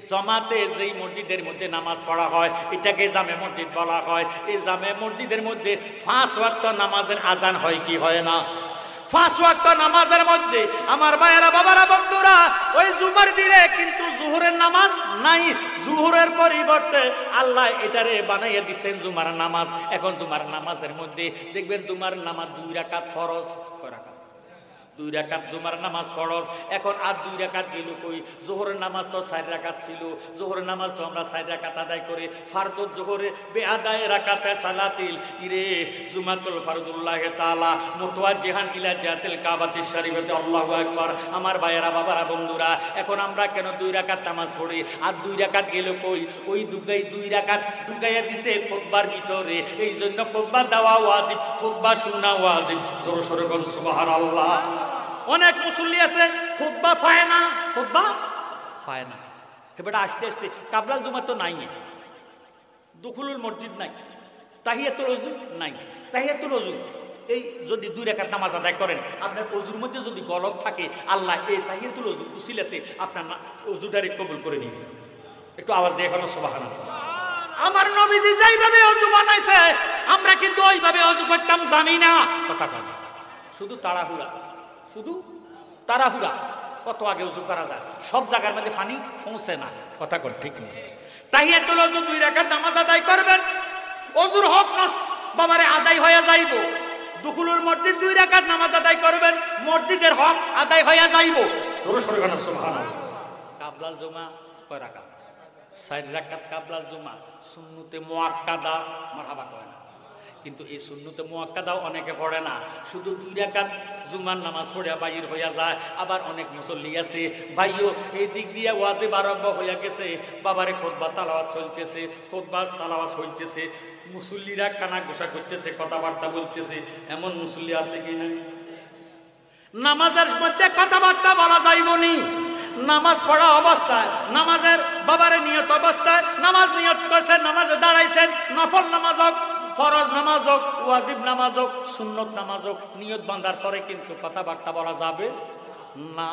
Speaker 1: জমাতে যেই মসজিদের মধ্যে নামাজ পড়া হয় এটাকে জামে মসজিদ বলা হয়। এই জামে মসজিদের মধ্যে 5 ওয়াক্ত নামাজের আজান হয় কি হয় না? 5 ওয়াক্ত নামাজের মধ্যে আমার ভাইয়েরা বাবারা বন্ধুরা, ওই জুমার দিনে কিন্তু জুহুরের নামাজ নাই। জুহুরের পরিবর্তে আল্লাহ এটারে বানাইয়া দিচ্ছেন জুমার নামাজ। এখন জুমার নামাজের মধ্যে দেখবেন জুমার নামাজ 2 রাকাত ফরজ। কয় রাকাত? 2 রাকাত জুমার নামাজ ফরজ। এখন আর 2 রাকাত গেল কই? জোহরের নামাজ তো 4 রাকাত ছিল। জোহরের নামাজ তো আমরা 4 রাকাত আদায় করে ফারদুল জোহরে বেআদায় রাকাতে সালাতিল ইরে জুমাতুল ফারদুল্লাহ তাআলা মুতাওয়াজ্জিহান ইলা জাতিল কাবাতিশ শরীফাতে। আল্লাহু আকবার। আমার ভাইয়েরা বাবারা বন্ধুরা, এখন আমরা কেন 2 রাকাত নামাজ পড়ি? আর 2 রাকাত গেল কই? ওই 2 রাকাত ঢুকাইয়া দিছে খুতবার ভিতরে। এই জন্য খুতবা দেওয়া ওয়াজিব, খুতবা শোনা ওয়াজিব। জোরে সোরে বল সুবহানাল্লাহ। অনেক মুসল্লি আছে খুতবা পায় না, খুতবা পায় না। এবারে আস্তে আস্তে কাবলাল জুমা তো নাই, দুখুলুল মসজিদ নাই, তাহিয়াতুল ওযু নাই। তাহিয়াতুল ওযু এই যদি 2 রাকাত নামাজ আদায় করেন, আপনার ওযুর মধ্যে যদি গলদ থাকে, আল্লাহ এই তাহিয়াতুল ওযু উসিলাতে আপনার ওযুটারে কবুল করে নেবেন। একটু আওয়াজ দিয়ে এখন সুবহানাল্লাহ। আমার নবীজি যেইভাবে ওযু বানাইছে আমরা কিন্তু ওইভাবে ওযু করতাম জানি না। কথা কয় শুধু তাড়াহুড়া, শুধু তাড়াহুড়া। কত আগে ওযু করা যায়, সব জায়গার মধ্যে পানি পৌঁছে না। কথা কন ঠিক নেই। তাহিয়াতুল ওযু 2 রাকাত নামাজ আদায় করবেন, ওযুর হক নষ্ট বাবারে আদায় হয়ে যাইব। দুখুলুল মসজিদ 2 রাকাত নামাজ আদায় করবেন, মসজিদের হক আদায় হয়ে যাইব। জোরে সোরে বলেন সুবহানাল্লাহ। কাবলাল জুমা কয় রাকাত? 4 রাকাত কাবলাল জুমা। সুন্নতে মুআক্কাদা মারহাবা কয় না, কিন্তু এই সুন্নতে মুআক্কাদাও অনেকে পড়ে না, শুধু 2 রাকাত জুমার নামাজ পড়ে বাইর হইয়া যায়। আবার অনেক মুসল্লি আছে ভাইও এই দিক দিয়ে ওয়াজিব আরম্ভ হইয়া গেছে, বাবারে খুতবা তালাওয়াত চলতেছে, খুতবা তালাওয়াত হইতেছে, মুসল্লিরা কানা ঘোষা করতেছে, কথাবার্তা বলতেছে। এমন মুসল্লি আছে কি না? নামাজের মধ্যে কথাবার্তা বলা যাইবনি। নামাজ পড়া অবস্থায়, নামাজের বাবারে নিয়ত অবস্থায় নামাজ নিয়ত করছেন, নামাজে দাঁড়াইছেন, নফল নামাজ হোক, ফরজ নামাজ হোক, ওয়াজিব নামাজ হোক, সুন্নত নামাজ হোক, নিয়ত বাঁধার পরে কিন্তু কথাবার্তা বলা যাবে না।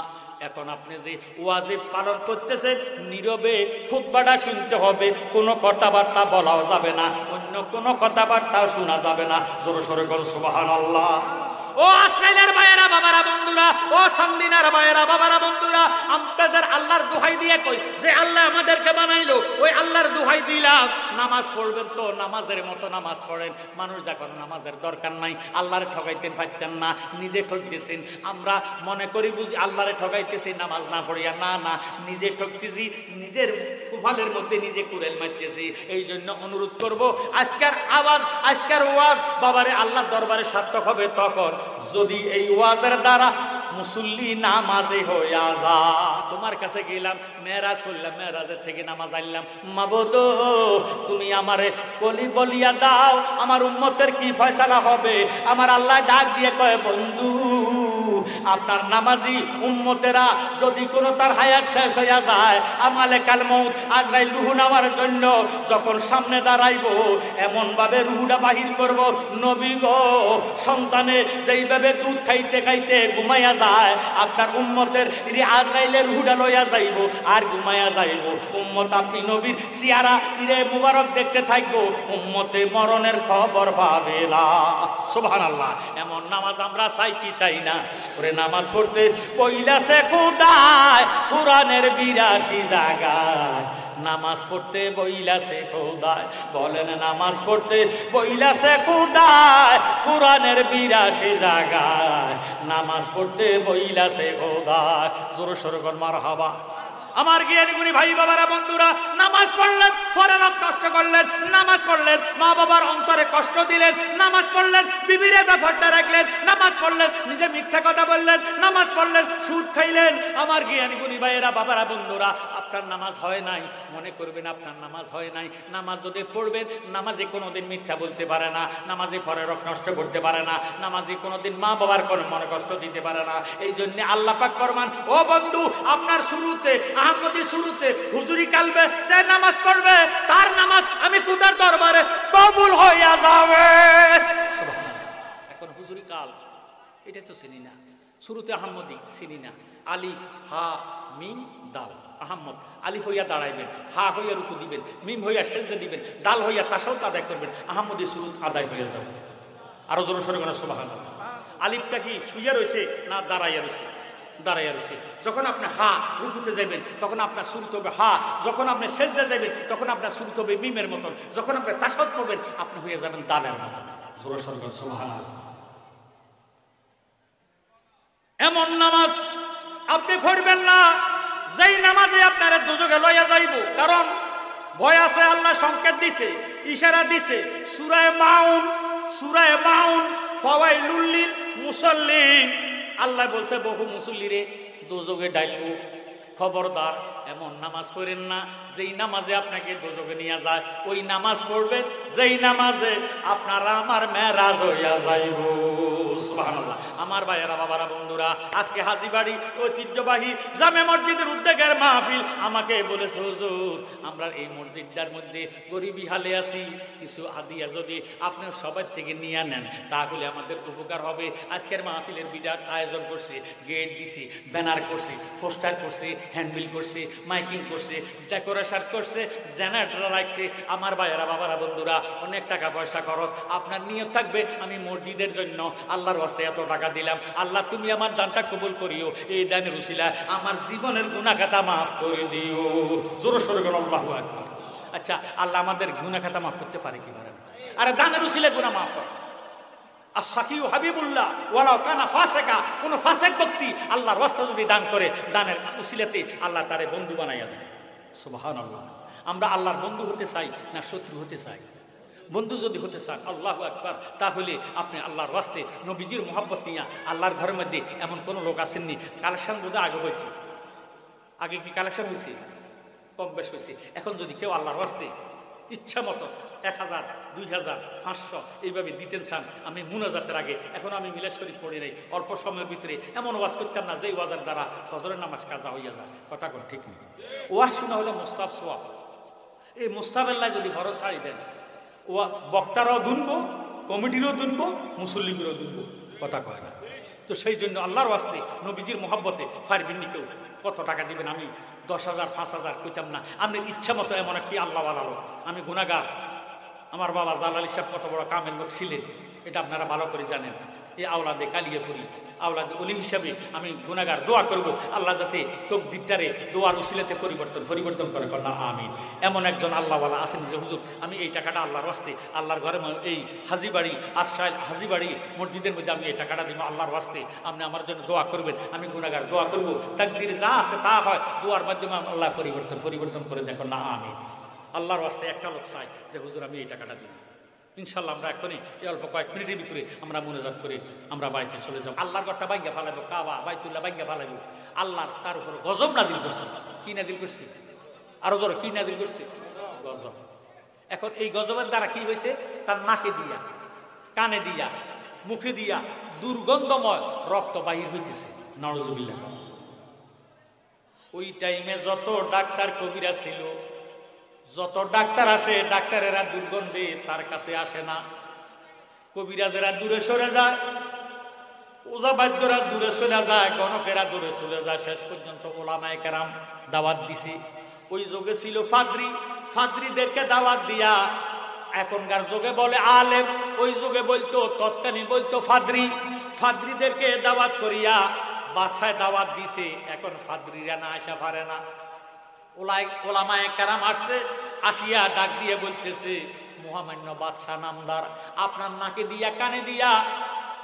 Speaker 1: এখন আপনি যে ওয়াজিব পালন করতেছেন, নীরবে খুতবাটা শুনতে হবে, কোনো কথাবার্তা বলাও যাবে না, অন্য কোনো কথাবার্তাও শোনা যাবে না। জোরে সোরে বল সুবহানাল্লাহ। ও ও আসরাইলের ভাইয়েরা বাবারা বন্ধুরা, ও সামদিনার ভাইয়েরা বাবারা বন্ধুরা, আপনাদের আল্লাহর দোহাই দিয়ে কই, যে আল্লাহ আমাদেরকে বানাইলো ওই আল্লাহর দোহাই দিলাম, নামাজ পড়বেন তো নামাজের মতো নামাজ পড়েন। মানুষ যখন নামাজের দরকার নাই, আল্লাহরে ঠকাইতেন পারতেন না, নিজে ঠকতেছেন। আমরা মনে করি বুঝি আল্লাহরে ঠকাইতেছি নামাজ না পড়িয়া, না না, নিজে ঠকতেছি, নিজের কুফালের মধ্যে নিজে কুড়েল মারতেছি। এই জন্য অনুরোধ করব, আজকের আওয়াজ, আজকের ওয়াজ বাবারে আল্লাহর দরবারে সার্থক হবে তখন যদি এই ওয়াজের দ্বারা মুসল্লি নামাজে হইয়া যা। তোমার কাছে গেলাম, মেরাজ করলাম, মেরাজের থেকে নামাজ আনলাম, মাবুদ তুমি আমারে কলি বলিয়া দাও, আমার উম্মতের কি ফয়সালা হবে। আমার আল্লাহ ডাক দিয়ে কয়, বন্ধু আপনার নামাজি উম্মতেরা যদি কোনো তার হায়াত শেষ হইয়া যায়, আমালে কাল মউত আজরাইল রুহু নেওয়ার জন্য যখন সামনে দাঁড়াইব, এমন ভাবে রুহুটা বাহির করব, নবী গো সন্তানে যেইভাবে দুধ খাইতে খাইতে ঘুমাইয়া যায়, আপনার উম্মতের আজরাইলের রুহুটা লইয়া যাইব আর ঘুমাইয়া যাইব। উম্মত আপনি নবীর সিয়ারা ইরে মুবারক দেখতে থাকবো, উম্মতে মরণের খবর পাবে না। সুবহানাল্লাহ। এমন নামাজ আমরা চাই কি চাই না? ওরে নামাজ পড়তে বইলাছে খোদায় কোরআনের ৮২ জায়গায়, নামাজ পড়তে বইলাছে খোদায়, বলেন নামাজ পড়তে বইলাছে খোদায় কোরআনের ৮২ জায়গায়, নামাজ পড়তে বইলাছে খোদায়। জোরে সোরে কর মারহাবা। আমার জ্ঞানীগুণী ভাই বাবারা বন্ধুরা, নামাজ পড়লেন, ফরজ কষ্ট করলেন, নামাজ পড়লেন, মা বাবার অন্তরে কষ্ট দিলেন, নামাজ পড়লেন, বিবির ব্যাপারটা রাখলেন, নামাজ পড়লেন, নিজে মিথ্যা কথা বললেন, নামাজ পড়লেন, সুদ খাইলেন। আমার জ্ঞানীগুণী ভাইয়েরা বাবারা বন্ধুরা, আপনার নামাজ হয় নাই, মনে করবেন আপনার নামাজ হয় নাই। নামাজ যদি পড়বেন, নামাজে কোনোদিন মিথ্যা বলতে পারে না, নামাজে ফরজ নষ্ট করতে পারে না, নামাজে কোনোদিন মা বাবার কোনো মনে কষ্ট দিতে পারে না। এই জন্য আল্লাহ পাক ফরমান, ও বন্ধু আপনার শুরুতে আহমদি শুরুতে হুজুরি কালবে যে নামাজ পড়বে, তার নামাজ আমি খোদার দরবারে কবুল হইয়া যাবে। এখন হুজুরি কাল এটা তো চিনি না, শুরুতে আহমদি চিনি না, আলিফ হা মিম দাল, আহমদ আলিফ হইয়া দাঁড়াইবেন, হা হইয়া রুকু দিবেন, মিম হইয়া সেজদা দিবেন, দাল হইয়া তাশাহুদ আদায় করবেন, আহমদি শুরুত আদায় হইয়া যাবে। আরো জোরে সোরে বলেন সুবহানাল্লাহ। আলিফটা কি শুইয়া রয়েছে না দাঁড়াইয়া রয়েছে? দাঁড়াইয়া রয়েছে। যখন আপনি হা রুকুতে যাবেন তখন আপনার শুরুতে হবে হা, যখন আপনি সেজদা যাবেন তখন আপনার শুরুতে হবে মিমের মতন, যখন আপনি তাশাহুদ পড়বেন আপনি হয়ে যাবেন দালের মতন। জোরে সোরে বলেন সুবহানাল্লাহ। এমন নামাজ আপনি পড়বেন না যেই নামাজে আপনার দুজকে লইয়া যাইব, কারণ ভয় আছে। আল্লাহ সংকেত দিছে, ইশারা দিছে, সূরায়ে মাউন, সূরায়ে মাউন ফাওয়াইলুল লিল মুসাল্লিন। আল্লাহ বলছে বহু মুসল্লিরে দোজকে ডাইলবো, খবরদার এমন নামাজ পড়েন না যেই নামাজে আপনাকে দোজকে নিয়ে যায়। ওই নামাজ পড়বেন যেই নামাজে আপনারা আমার মেরাজ হইয়া যাইব। সুবহানাল্লাহ। আমার ভাইয়েরা বাবারা বন্ধুরা, আজকে হাজীবাড়ি ঐতিহ্যবাহী জামে মসজিদের উদ্যোগের মাহফিল আমাকে বলেছে, হুজুর আমরা এই মসজিদটার মধ্যে গরিবী হালে আছি, কিছু হাদিয়া যদি আপনি সবার থেকে নিয়ে নেন তাহলে আমাদের উপকার হবে। আজকের মাহফিলের বিরাট আয়োজন করছে, গেট দিছি, ব্যানার করছে, পোস্টার করছে, হ্যান্ডবিল করছে, মাইকিং করছে, ডেকোরেশন করছে, জেনারেটর রাখছে। আমার ভাইয়েরা বাবারা বন্ধুরা, অনেক টাকা পয়সা খরচ। আপনার নিয়ত থাকবে আমি মসজিদের জন্য আল্লাহর ওয়াস্তে এত টাকা দিলাম, আল্লাহ তুমি আমার দানটা কবুল করিও, এই দানের উসিলা আমার জীবনের গুনাহ খাতা মাফ করে দিও। জোরে সোরে বলো আল্লাহু আকবার। আচ্ছা, আল্লাহ আমাদের গুনাহ খাতা মাফ করতে পারে কি পারে না? আরে দানের উসিলা গুনাহ মাফ হয়। আস-সাকিউ হাবিবুল্লাহ ওয়ালাউ কানা ফাসিকা, কোন ফাসিক ব্যক্তি আল্লাহর ওয়াস্তে যদি দান করে, দানের উসিলাতে আল্লাহ তারে বন্ধু বানাইয়া দেয়। সুবহানাল্লাহ। আমরা আল্লাহর বন্ধু হতে চাই না শত্রু হতে চাই? বন্ধু যদি হতে চান, আল্লাহু আকবার, তাহলে আপনি আল্লাহর ওয়াস্তে নবীজির মোহাব্বত নিয়ে আল্লাহর ঘরের মধ্যে এমন কোন লোক আসেননি। কালেকশন বোধহয় আগে হয়েছে, আগে কি কালেকশন হয়েছে? কম বেশ হয়েছে। এখন যদি কেউ আল্লাহর ওয়াস্তে ইচ্ছা মতো 1000, 2000, 500 এইভাবে দিতেন চান, আমি মুনাজাতের আগে, এখন আমি মিলাদ শরীফ পড়ি নাই, অল্প সময়ের ভিতরে এমন ওয়াজ করতাম না যে ওয়াজের দ্বারা ফজরের নামাজ কাজা হইয়া যায়। কথা কোন ঠিক নেই। ওয়াজ শোনা হলে মুস্তাহাব সওয়াব। এই মুস্তাহাবের যদি ফরজ ছাড়ি দেন, ও বক্তারাও দুনবো, কমিটিরও দুনবো, মুসল্লিদেরও দুনবো। কথা কয় না তো। সেই জন্য আল্লাহর ওয়াস্তে নবীজির মোহাব্বতে পারবেন কেউ কত টাকা দিবেন? আমি 10,000, 5,000 কইতাম না। আপনি ইচ্ছা মতো এমন একটি আল্লাহ বানালো। আমি গুনাহগার। আমার বাবা জালালি সাহেব কত বড় কামেল লোক ছিলেন, এটা আপনারা ভালো করে জানেন। এই আওলাদে কালিয়ে ফুরি আওলাদ ওলি হিসাবে আমি গুনাহগার দোয়া করব আল্লাহ যাতে তকদিরটারে দোয়ার উসিলাতে পরিবর্তন করে না আমিন। এমন একজন আল্লাহওয়ালা আছেন যে হুজুর আমি এই টাকাটা আল্লাহর ওয়াস্তে আল্লাহর ঘরে এই হাজিবাড়ি আশ্রয় হাজিবাড়ি মসজিদের মধ্যে আমি এই টাকাটা দিব আল্লাহর ওয়াস্তে, আপনি আমার জন্য দোয়া করবেন, আমি গুনাহগার দোয়া করব, তাকদিরে যা আছে তা হয়, দোয়ার মাধ্যমে আল্লাহ পরিবর্তন করে দেখো না আমিন। আল্লাহর ওয়াস্তে একটা লোক চাই যে হুজুর আমি এই টাকাটা দিব। ইনশাল্লাহ আমরা এখনই এই অল্প কয়েক মিনিটের ভিতরে আমরা মোনাজাত করে আমরা বাড়িতে চলে যাব। আল্লাহর ঘরটা ভাঙ্গা ফেলাবো, কাবা বাইতুল্লাহ ভাঙ্গা ফেলাবো। আল্লাহ তার উপর গজব নাজিল করছে। কি নাজিল করছে? আরো জোরে কি নাজিল করছে? গজব। এখন এই গজবের দ্বারা কি হয়েছে? তার নাকে দিয়া, কানে দিয়া, মুখে দিয়া দুর্গন্ধময় রক্ত বাহির হইতেছে। নাউজুবিল্লাহ। ওই টাইমে যত ডাক্তার কবিরা ছিল, যত ডাক্তার আসে, ডাক্তারেরা দুর্গন্ধে তার কাছে আসে না। কবিরাজেরা দূরে সরে যায়, ওজা বাদ্যরা দূরে চলে যায়, গণকেরা দূরে চলে যায়। শেষ পর্যন্ত ওলামায়ে কেরাম দাওয়াত দিছে। ওই যুগে ছিল ফাদ্রি, ফাদ্রিদেরকে দাওয়াত দিয়া, এখনকার যুগে বলে আলেম, ওই যুগে বলতো তৎকালীন বলতো ফাদ্রি। ফাদ্রিদেরকে দাওয়াত করিয়া বাসায় দাওয়াত দিছে। এখন ফাদ্রিরা না আসা পারে না। ওলামায়ে কেরাম আসছে, আসিয়া ডাক দিয়ে বলতেছে মহামান্য বাদশাহ নামদার, আপনার নাকে দিয়া, কানে দিয়া,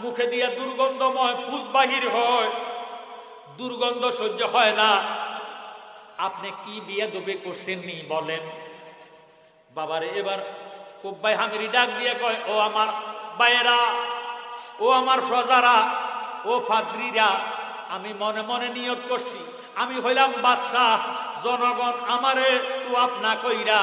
Speaker 1: মুখে দিয়া দুর্গন্ধময় ফুস বাহির হয়, দুর্গন্ধ সহ্য হয় না, আপনি কি বেয়াদবি করছেন নি বলেন। বাবারে এবার কুব্বাই হামিরি ডাক দিয়ে কয়, ও আমার ভাইয়েরা, ও আমার প্রজারা, ও ফাদ্রিরা, আমি মনে মনে নিয়ত করছি আমি হইলাম বাদশাহ, জনগণ আমারে তোয়াপ না কইরা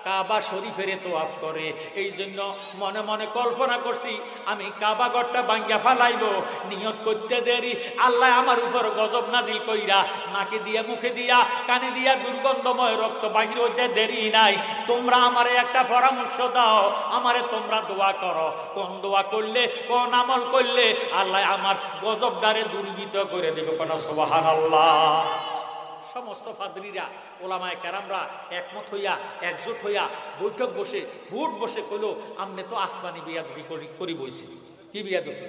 Speaker 1: কাবা শরীফের তোয়াপ করে, এই জন্য মনে মনে কল্পনা করছি আমি কাবা ঘরটা ভাঙ্গা ফেলাইব। নিয়ত করতে দেরি আল্লাহ আমার উপর গজব নাজিল কইরা নাকে দিয়া, মুখে দিয়া, কানে দিয়া দুর্গন্ধময় রক্ত বাহির হইতে দেরি নাই। তোমরা আমারে একটা পরামর্শ দাও, আমারে তোমরা দোয়া করো, কোন দোয়া করলে, কোন আমল করলে আল্লাহ আমার গজবদারে দুর্বৃত করে দেবে। কোন সুবহানাল্লাহ। সমস্ত ফাদরিরা, ওলামায়ে কেরামরা একমত হইয়া, একজোট হইয়া বৈঠক বসে, ভোট বসে কইল, আমনে তো আসমানি বিয়াদবি করি বইছে। কি বিয়াদবি?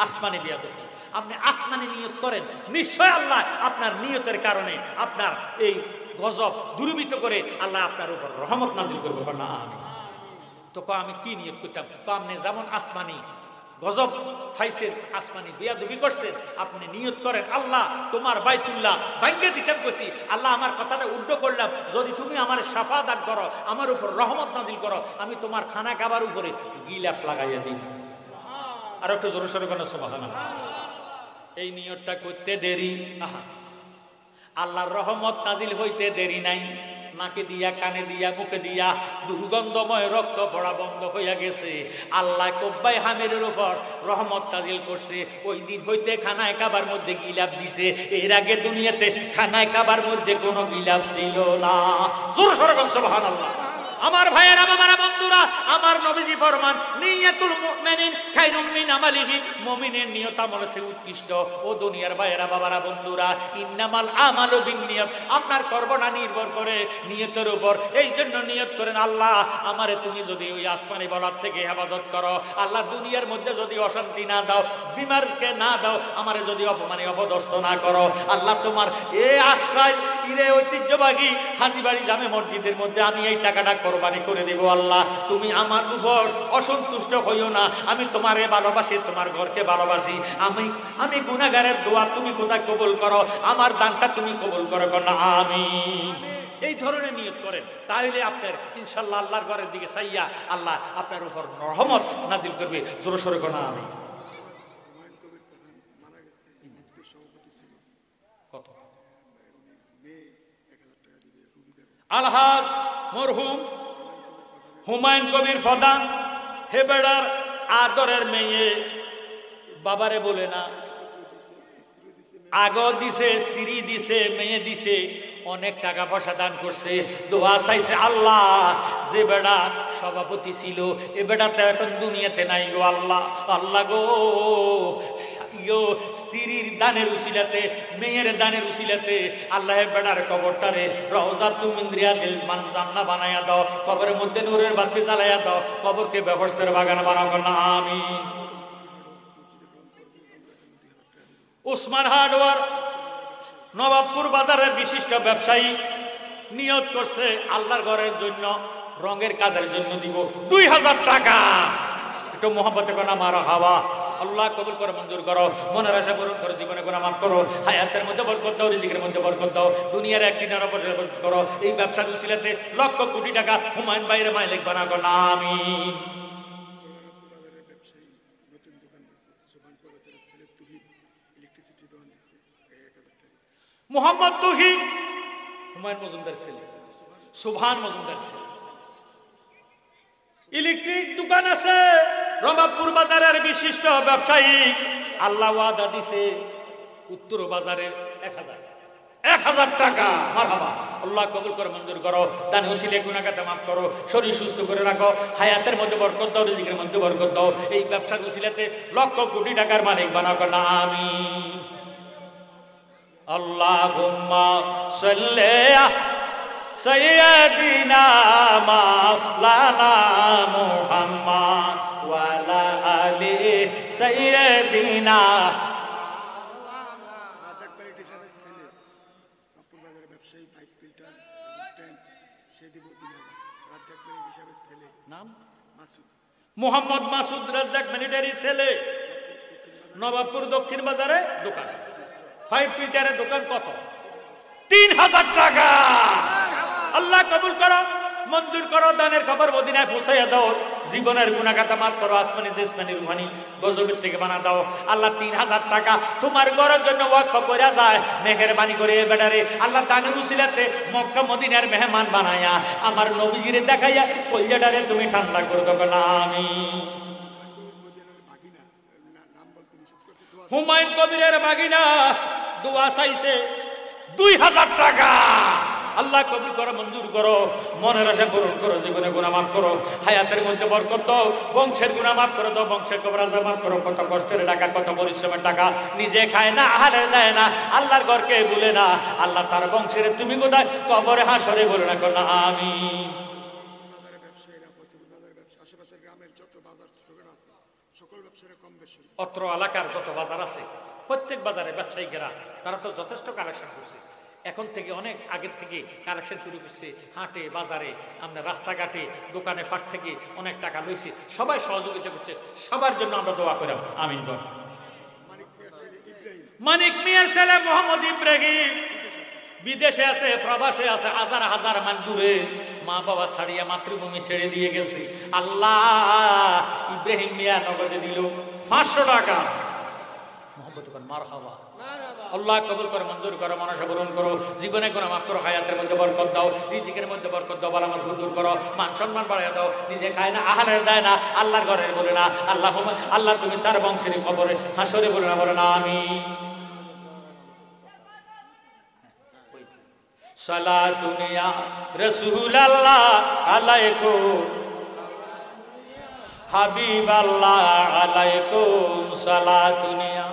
Speaker 1: আসমানি বিয়াদবি। আপনি আসমানি নিয়ত করেন, নিশ্চয় আল্লাহ আপনার নিয়তের কারণে আপনার এই গজব দূরীভূত করে আল্লাহ আপনার উপর রহমত নাজিল করবে। না আমি তো আমি কি নিয়ত করতাম? আপনি যেমন আসমানি গজব ফাইসের, আসমানি বেয়াদবি করছেন, আপনি নিয়ত করেন আল্লাহ তোমার বাইতুল্লাহ ভাঙ্গে দিতে কইছি, আল্লাহ আমার কথাটা উদ্ধ করলাম, যদি তুমি আমার শাফা দান করো, আমার উপর রহমত নাজিল করো, আমি তোমার খানা খাবার উপরে গিলাফ লাগাইয়া দিই। আর একটু জোরে সোরে কোন সুবহানাল্লাহ। এই নিয়তটা করতে দেরি, আল্লাহর রহমত নাজিল হইতে দেরি নাই। নাকে দিয়া, কানে দিয়া, মুখে দিয়া দুর্গন্ধময় রক্ত পড়া বন্ধ হইয়া গেছে। আল্লাহ কুব্বাই হামিরের উপর রহমত নাজিল করছে। ওই দিন হইতে খানায় কাবার মধ্যে গিলাফ দিছে। এর আগে দুনিয়াতে খানায় কাবার মধ্যে কোনো গিলাফ ছিল না। জোরে সোরে বল সুবহানাল্লাহ। আমার ভাইয়েরা, আমার বন্ধুরা, আমার নবীজি ফরমান, নিয়াতুল মুমিনিন খায়রুম মিন আমালিহি, মুমিনের নিয়ত আমল সে উৎকৃষ্ট। ও দুনিয়ার ভাইয়েরা, বাবারা, বন্ধুরা, ইন্নামাল আমালু বিন্নিয়াত, আপনার কর্মটা নির্ভর করে নিয়তের উপর। এই জন্য নিয়ত করেন, আল্লাহ আমারে তুমি যদি ওই আসমানি বলার থেকে হেফাজত করো, আল্লাহ দুনিয়ার মধ্যে যদি অশান্তি না দাও, বিমারকে না দাও, আমারে যদি অপমানে অপদস্থ না করো, আল্লাহ তোমার এই আশ্রয় ইরে ঐতিহ্যবাহী হাজিবাড়ি জামে মসজিদের মধ্যে আমি এই টাকাটা কোরবানি করে দেব। আল্লাহ তুমি আমার উপর অসন্তুষ্ট হইও না, আমি তোমারে ভালোবাসি, তোমার ঘরকে ভালোবাসি, আমি গুনাহগারের দোয়া তুমি কোথায় কবুল করো, আমার দানটা তুমি কবুল করো না আমিন। এই ধরনের নিয়ত করেন, তাহলে আপনার ইনশাআল্লাহ আল্লাহর ঘরের দিকে চাইয়া আল্লাহ আপনার উপর রহমত নাজিল করবে। জোরে সোরে কোন আমিন। কত? আলহাজ মরহুম হুমায়ুন কবির প্রধান, হে বেড়ার আদরের মেয়ে, বাবারে বলে না, আগো দিছে, স্ত্রী দিছে, মেয়ে দিছে, অনেক টাকা পয়সা দান করছে, দোয়া চাইছে আল্লাহ যে বেড়া সভাপতি ছিল এ বেড়াটা এখন দুনিয়াতে নাই গো আল্লাহ, আল্লাহ গো স্ত্রীর দানের উসিলাতে, মেয়ের দানের উসিলাতে আল্লাহ বেড়ার কবরটারে রওজাতুম মিন রিয়াদিল জান্নাহ বানায়া দাও, কবরের মধ্যে নূরের বাতি জ্বালায়া দাও, কবরকে ব্যবস্থার বাগান বানাও না আমিন। উসমান হার্ডওয়্যার নবাবপুর বাজারের বিশিষ্ট ব্যবসায়ী নিয়ত করছে আল্লাহর ঘরের জন্য রঙের কাজের জন্য দিব 2000 টাকা। একটু মোহাম্মতে কোনা মারা হাওয়া। আল্লাহ কবুল করো, মঞ্জুর করো, মনের আশা পূরণ করো, জীবনে গুনাহ মাফ করো, হায়াতের মধ্যে বরকত দাও, রিজিকের মধ্যে বরকত দাও, দুনিয়ার অ্যাক্সিডেন্টের উপর বরকত করো। এই ব্যবসার উসিলাতে লক্ষ কোটি টাকা হুমায়ুন ভাইয়ের মালিক বানা করো, আমিন। মোহাম্মদ তুহিন হুমায়ুন মজুমদার ছেলে, সুবহান মজুমদার ছেলে, ইলেকট্রিক দোকান আছে রবাবপুর বাজারের বিশিষ্ট ব্যবসায়ী। আল্লাহ ওয়াদা দিছে উত্তর বাজারের 1000 টাকা। মারহাবা। আল্লাহ কবুল করো, মঞ্জুর করো, দান ওসিলে গুনাহগাতা মাফ করো, শরীর সুস্থ করে রাখো, হায়াতের মধ্যে বরকত দাও, রিজিকের মধ্যে বরকত দাও। এই ব্যবসার ওসিলাতে লক্ষ কোটি টাকার মালিক বানাও করো, আমিন। আল্লাহুম্মা সাল্লি সাইয়্যিদিনা মাওলানা মুহাম্মদ ওয়া আলা আলি সাইয়্যিদিনা। নাম মোহাম্মদ মাসুদ রাজ্জাক মিলিটারি ছেলে, নবাবপুর দক্ষিণ বাজারে দোকান, 5 ফিটারের দোকান। কত? 3000 টাকা। আল্লাহ কবুল করো, মঞ্জুর করো, দানের খবর মদিনায় পৌঁছাইয়া দাও, জীবনের গুনাহগাতা মাফ করো, আসমানি জিসমানি রুহানি গজবের থেকে বানা দাও। আল্লাহ 3000 টাকা তোমার ঘরের জন্য ওয়াকফ কইরা যায়, মেহেরবানি করে বেটারে আল্লাহ দানের উসিলাতে মক্কা মদিনার মেহমান বানায়া আমার নবীজিরে দেখাইয়া কলজাটারে তুমি ঠান্ডা করে দাও না, আমিন। হুমায়ুন কবিরের বাগিনা দোয়া চাইছে 2000 টাকা। আল্লাহ কবুল করো, মঞ্জুর করো, মনের আশা পূরণ করো, জীবনে গুনাহ মাফ করো, হায়াতের মধ্যে বরকত দাও, বংশের গুনাহ মাফ করে দাও, বংশের কবর আযাব মাফ করো। কত কষ্টের টাকা, কত পরিশ্রমের টাকা, নিজে খায় না, আহারে দেয় না, আল্লাহর ঘরকে ভুলে না। আল্লাহ তার বংশের তুমি কোথায় কবরে হাসরে বলে না করো, আমিন। অত্র এলাকার যত বাজার আছে প্রত্যেক বাজারে ব্যবসায়ীরা তারা তো যথেষ্ট কালেকশন করছে। এখন থেকে অনেক আগের থেকে কালেকশন শুরু করছে, হাটে বাজারে, আমরা রাস্তাঘাটে, দোকানে ফাট থেকে অনেক টাকা লইছে, সবাই সহযোগিতা করছে। সবার জন্য আমরা দোয়া করি, আমিন। মানিক মিয়ার ছেলে মোহাম্মদ ইব্রাহিম বিদেশে আছে, প্রবাসে আছে, হাজার হাজার মাইল দূরে, মা বাবা ছাড়িয়া মাতৃভূমি ছেড়ে দিয়ে গেছে। আল্লাহ ইব্রাহিম মিয়া নগদে দিল 500 টাকা। মোহাম্মদ মারহাবা। আল্লাহ কবুল করো, মঞ্জুর করো, মনসা পূরণ করো, জীবনে গুনাহ মাফ করো, হায়াতের মধ্যে বরকত দাও, রিজিকের মধ্যে বরকত দাও, বালা মাস দূর করো, মান সম্মান বাড়াইয়া দাও, নিজে খায় না, আহারে দেয় না, আল্লাহর ঘরে বলে না, আল্লাহ তুমি তার বংশের কবরে হাসরে বলে না, বলে না, আমিন। সালাতুন ইয়া রাসূলুল্লাহ আলাইকুম হাবিবাল্লাহ আলাইকুম সালাতুন ইয়া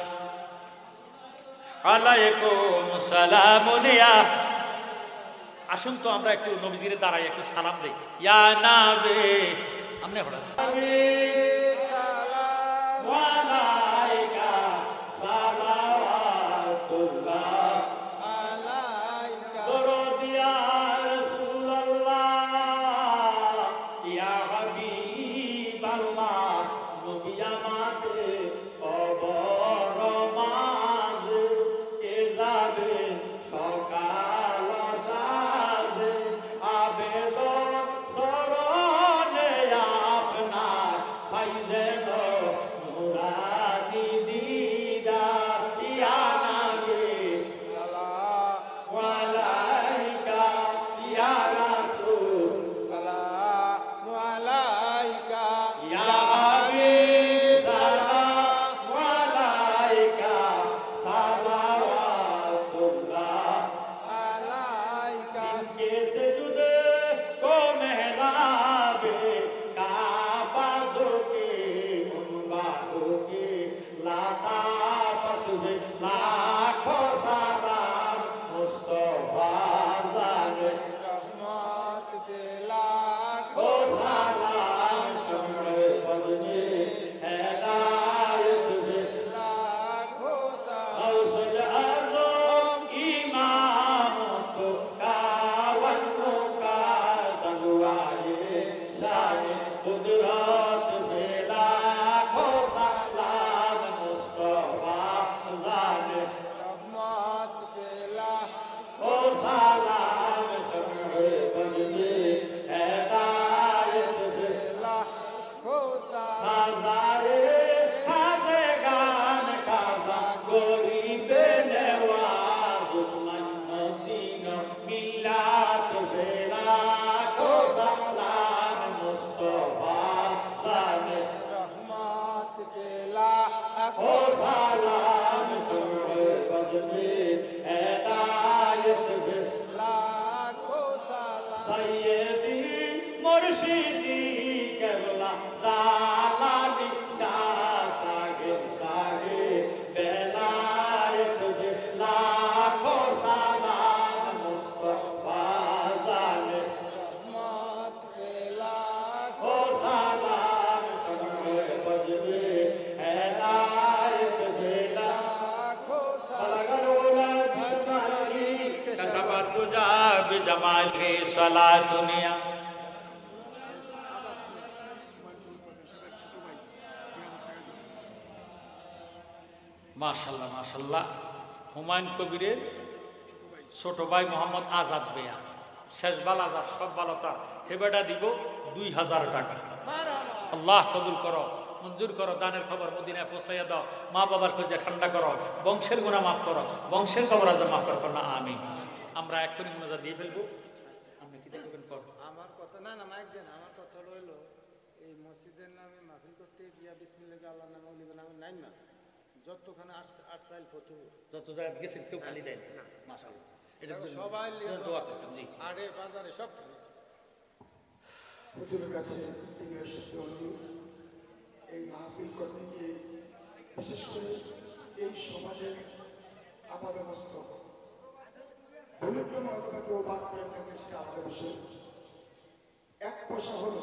Speaker 1: আলাইকুম সালামুন ইয়া। আসুন তো আমরা একটু নবীজির দাঁড়াই একটু সালাম দেই। ইয়া নবী আমনে পড়া সালাম আলাইকা সালাওয়াতুল্লাহ আলাইকা দরদিয়া রাসূলুল্লাহ ইয়া হাবিবাল্লাহ নবী আমাদের কবর মাঝে কে যাবে সকাল সাজে আবেদন সরণে আপনার মিলাদ বেলা কো সালাম মুস্তাফা জানে
Speaker 2: রহমত বেলা
Speaker 1: কো সালাম সুরে বজবে হেদায়েত বেলা
Speaker 2: লাখো সালাম
Speaker 1: সাইয়্যিদি মুর্শিদি কেবলা জালালি শাহ সাগির সাগির বেলায়েত বেলা কো সালাম মুস্তাফা জানে
Speaker 2: রহমত বেলা
Speaker 1: কো সালাম সুরে বজবে হেদায়েত বেলা
Speaker 2: লাখো সালাম
Speaker 1: كشفت تجا بجماله صلاة دنيا মাশাআল্লাহ মাশাআল্লাহ হুমায়ুন কবিরের ছোট ভাই মোহাম্মদ আজাদ বেয়া শেষ বাল আজাদ সব বালো তার হেবেটা দিব 2000 টাকা আল্লাহ কবুল করো মঞ্জুর করো দানের খবর মদিনায় পৌঁছাইয়া দাও মা বাবার কলিজা ঠান্ডা করো বংশের গুনাহ মাফ করো বংশের কবর আজাব মাফ করো না আমিন আমরা এক্ষুনি মোনাজাত দিয়ে ফেলবো আপনি কি দেখবেন কর
Speaker 2: আমার কথা না মাইক দেন আমার কথা রইল এই মসজিদের নামে মাহফিল করতে গিয়া বিসমিল্লাহ আল্লাহর নামে ওলির নামে নাই না যতখানে আরসাইল ফতু
Speaker 1: যত জায়গায় গেছেন কেউ খালি দেয় না মাশাআল্লাহ এটা
Speaker 2: সবাই
Speaker 1: দোয়া করতাম জি
Speaker 2: আরে বাজারে সব
Speaker 3: হুজুরের কাছে প্রিয় শিষ্য এই মাহফিল করতে গিয়ে বিশেষ করে এই সমাজের আপাত মস্তক ভুলক্রমে অথবা কেউ বাদ করে থাকলে সেটা আলাদা বিষয়। এক পয়সা হলো